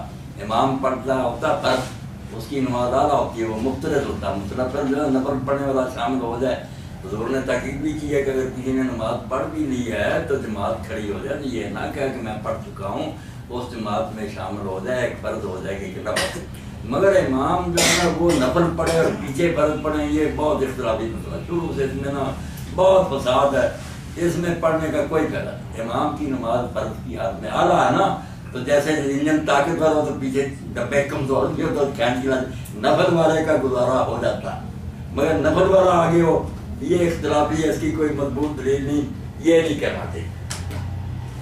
امام پڑھتا ہوتا فرض، اس کی نماز اعلیٰ ہوتی ہے، وہ مفترض ہوتا. مفترض جو ہے نفل پڑھنے والا شامل ہو جائے. حضور نے تاکید بھی کی ہے کہ اگر کسی نے نماز پڑھ بھی لی ہے تو جماعت کھڑی ہو جائے. یہ نہ کہے کہ میں پڑھ چکا ہوں اس جماعت میں شامل ہو جائے، ایک فرض ہو جائے گی کہ نفل. مگر امام جو ہے نا وہ نفل پڑھے اور پیچھے فرض پڑھے، یہ بہت اختلافی مسئلہ. شروع سے اس میں نا بہت فساد ہے، اس میں پڑھنے کا کوئی فائدہ نہیں. امام کی نماز فرض کی حالت میں اعلیٰ ہے نا، تو جیسے انجن طاقتور ہو تو پیچھے ڈبے کمزور بھی ہو تو کھینچ کے نفل والے کا گزارا ہو جاتا ہے. مگر نفل والا آگے ہو یہ اختلافی ہے، اس کی کوئی مضبوط دلیل نہیں، یہ نہیں کہلاتے.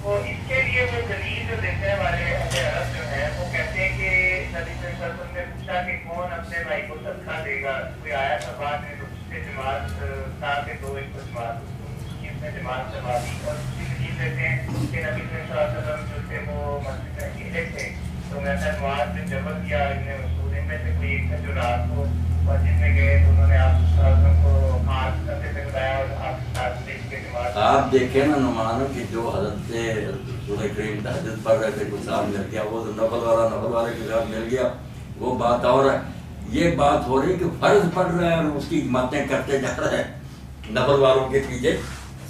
وہ اس کے لیے وہ دلیل جو دیتے ہیں ہمارے اہل عرب جو ہے وہ کہتے ہیں کہ نبی صلی اللہ علیہ وسلم نے پوچھا کہ کون اپنے بھائی کو صدقہ دے گا. کوئی آیا تھا بعد میں تو اس سے جماعت کہا کہ دو ایک کو جماعت، اس کی اس نے جماعت کروا دی. اور دوسری دلیل دیتے ہیں کہ نبی صلی اللہ علیہ وسلم جو تھے وہ مسجد میں اکیلے تھے تو میں نے نماز میں جبر کیا. ابن مسعود میں سے کوئی ایک تھا جو رات کو مسجد میں گئے تو انہوں نے آپ صلی اللہ علیہ وسلم کو ہاتھ کندھے پہ بلایا اور آپ کے ساتھ دیکھ کے جماعت. آپ دیکھیں نا نعمان کہ جو حضرت رسول کریم تہجد پڑھ رہے تھے کچھ ساتھ مل گیا، وہ تو نفل والے کے ساتھ مل گیا، وہ بات اور ہے. یہ بات ہو رہی کہ فرض پڑھ رہے ہیں اور اس کی باتیں کرتے جا رہے ہیں نفل والوں کے پیچھے.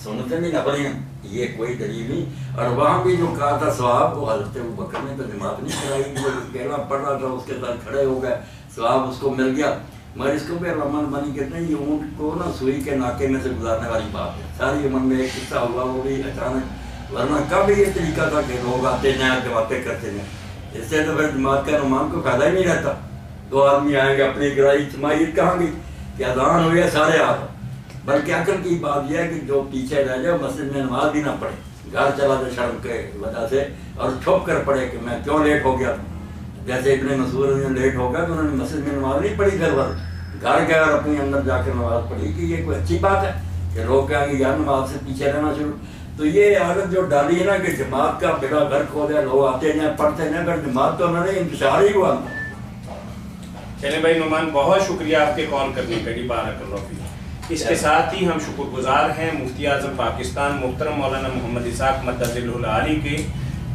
سنتیں بھی نفل ہیں، یہ کوئی دلیل نہیں. اور وہاں بھی جو کہا تھا ثواب، وہ حضرت ابوبکر نے تو جماعت نہیں کرائی، وہ اکیلا پڑھ رہا تھا، اس کے ساتھ کھڑے ہو گئے، ثواب اس کو مل گیا. مگر اس کو بھی رحمان بانی کہتے ہیں یہ اونٹ کو نا سوئی کے ناکے میں سے گزارنے والی بات ہے. ساری عمر میں ایک قصہ ہوا وہ بھی اچانک، ورنہ کب یہ طریقہ تھا کہ لوگ آتے جائیں باتیں کرتے جائیں. اس سے تو پھر جماعت کا نعمان کو فائدہ ہی نہیں رہتا. 2 آدمی آئیں گے اپنی گرائی سماعیت کہاں گی کہ اذان ہوئی ہے سارے آ رہے. بلکہ عقل کی بات یہ ہے کہ جو پیچھے رہ جائے مسجد میں نماز بھی نہ پڑھے، گھر چلا جائے شرم کے وجہ سے اور چھپ کر پڑھے کہ میں کیوں لیٹ ہو گیا. جیسے ابن مسعود میں لیٹ ہو گیا تو انہوں نے مسجد میں نماز نہیں پڑھی، گھر گئے اور اپنے اندر جا کے نماز پڑھی. کہ یہ کوئی اچھی بات ہے کہ لوگ کہیں گے یار نماز سے پیچھے رہنا شروع. تو یہ عادت جو ڈالی ہے نا کہ جماعت کا بیڑا غرق ہو جائے، لوگ آتے جائیں پڑھتے جائیں، اگر جماعت تو انہوں نے انتشار ہی ہوا. چلے بھائی نعمان بہت شکریہ آپ کے کال کرنے کا جی، بارک اللہ فیک. اس کے ساتھ ہی ہم شکر گزار ہیں مفتی اعظم پاکستان محترم مولانا محمد اسحاق مدظل العالی کے،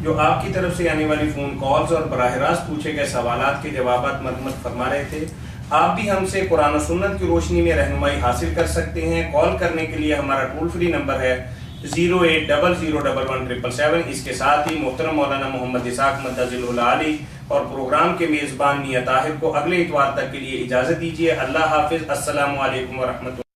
جو آپ کی طرف سے آنے والی فون کالز اور براہ راست پوچھے گئے سوالات کے جوابات مرمت فرما رہے تھے. آپ بھی ہم سے قرآن و سنت کی روشنی میں رہنمائی حاصل کر سکتے ہیں۔ کال کرنے کے لیے ہمارا ٹول فری نمبر ہے 08001117777۔ اس کے ساتھ ہی محترم مولانا محمد اسحاق مدظل العالی اور پروگرام کے میزبان میاں طاہر کو اگلے اتوار تک کے لیے اجازت دیجیے۔ اللہ حافظ۔ السلام علیکم ورحمۃ اللہ۔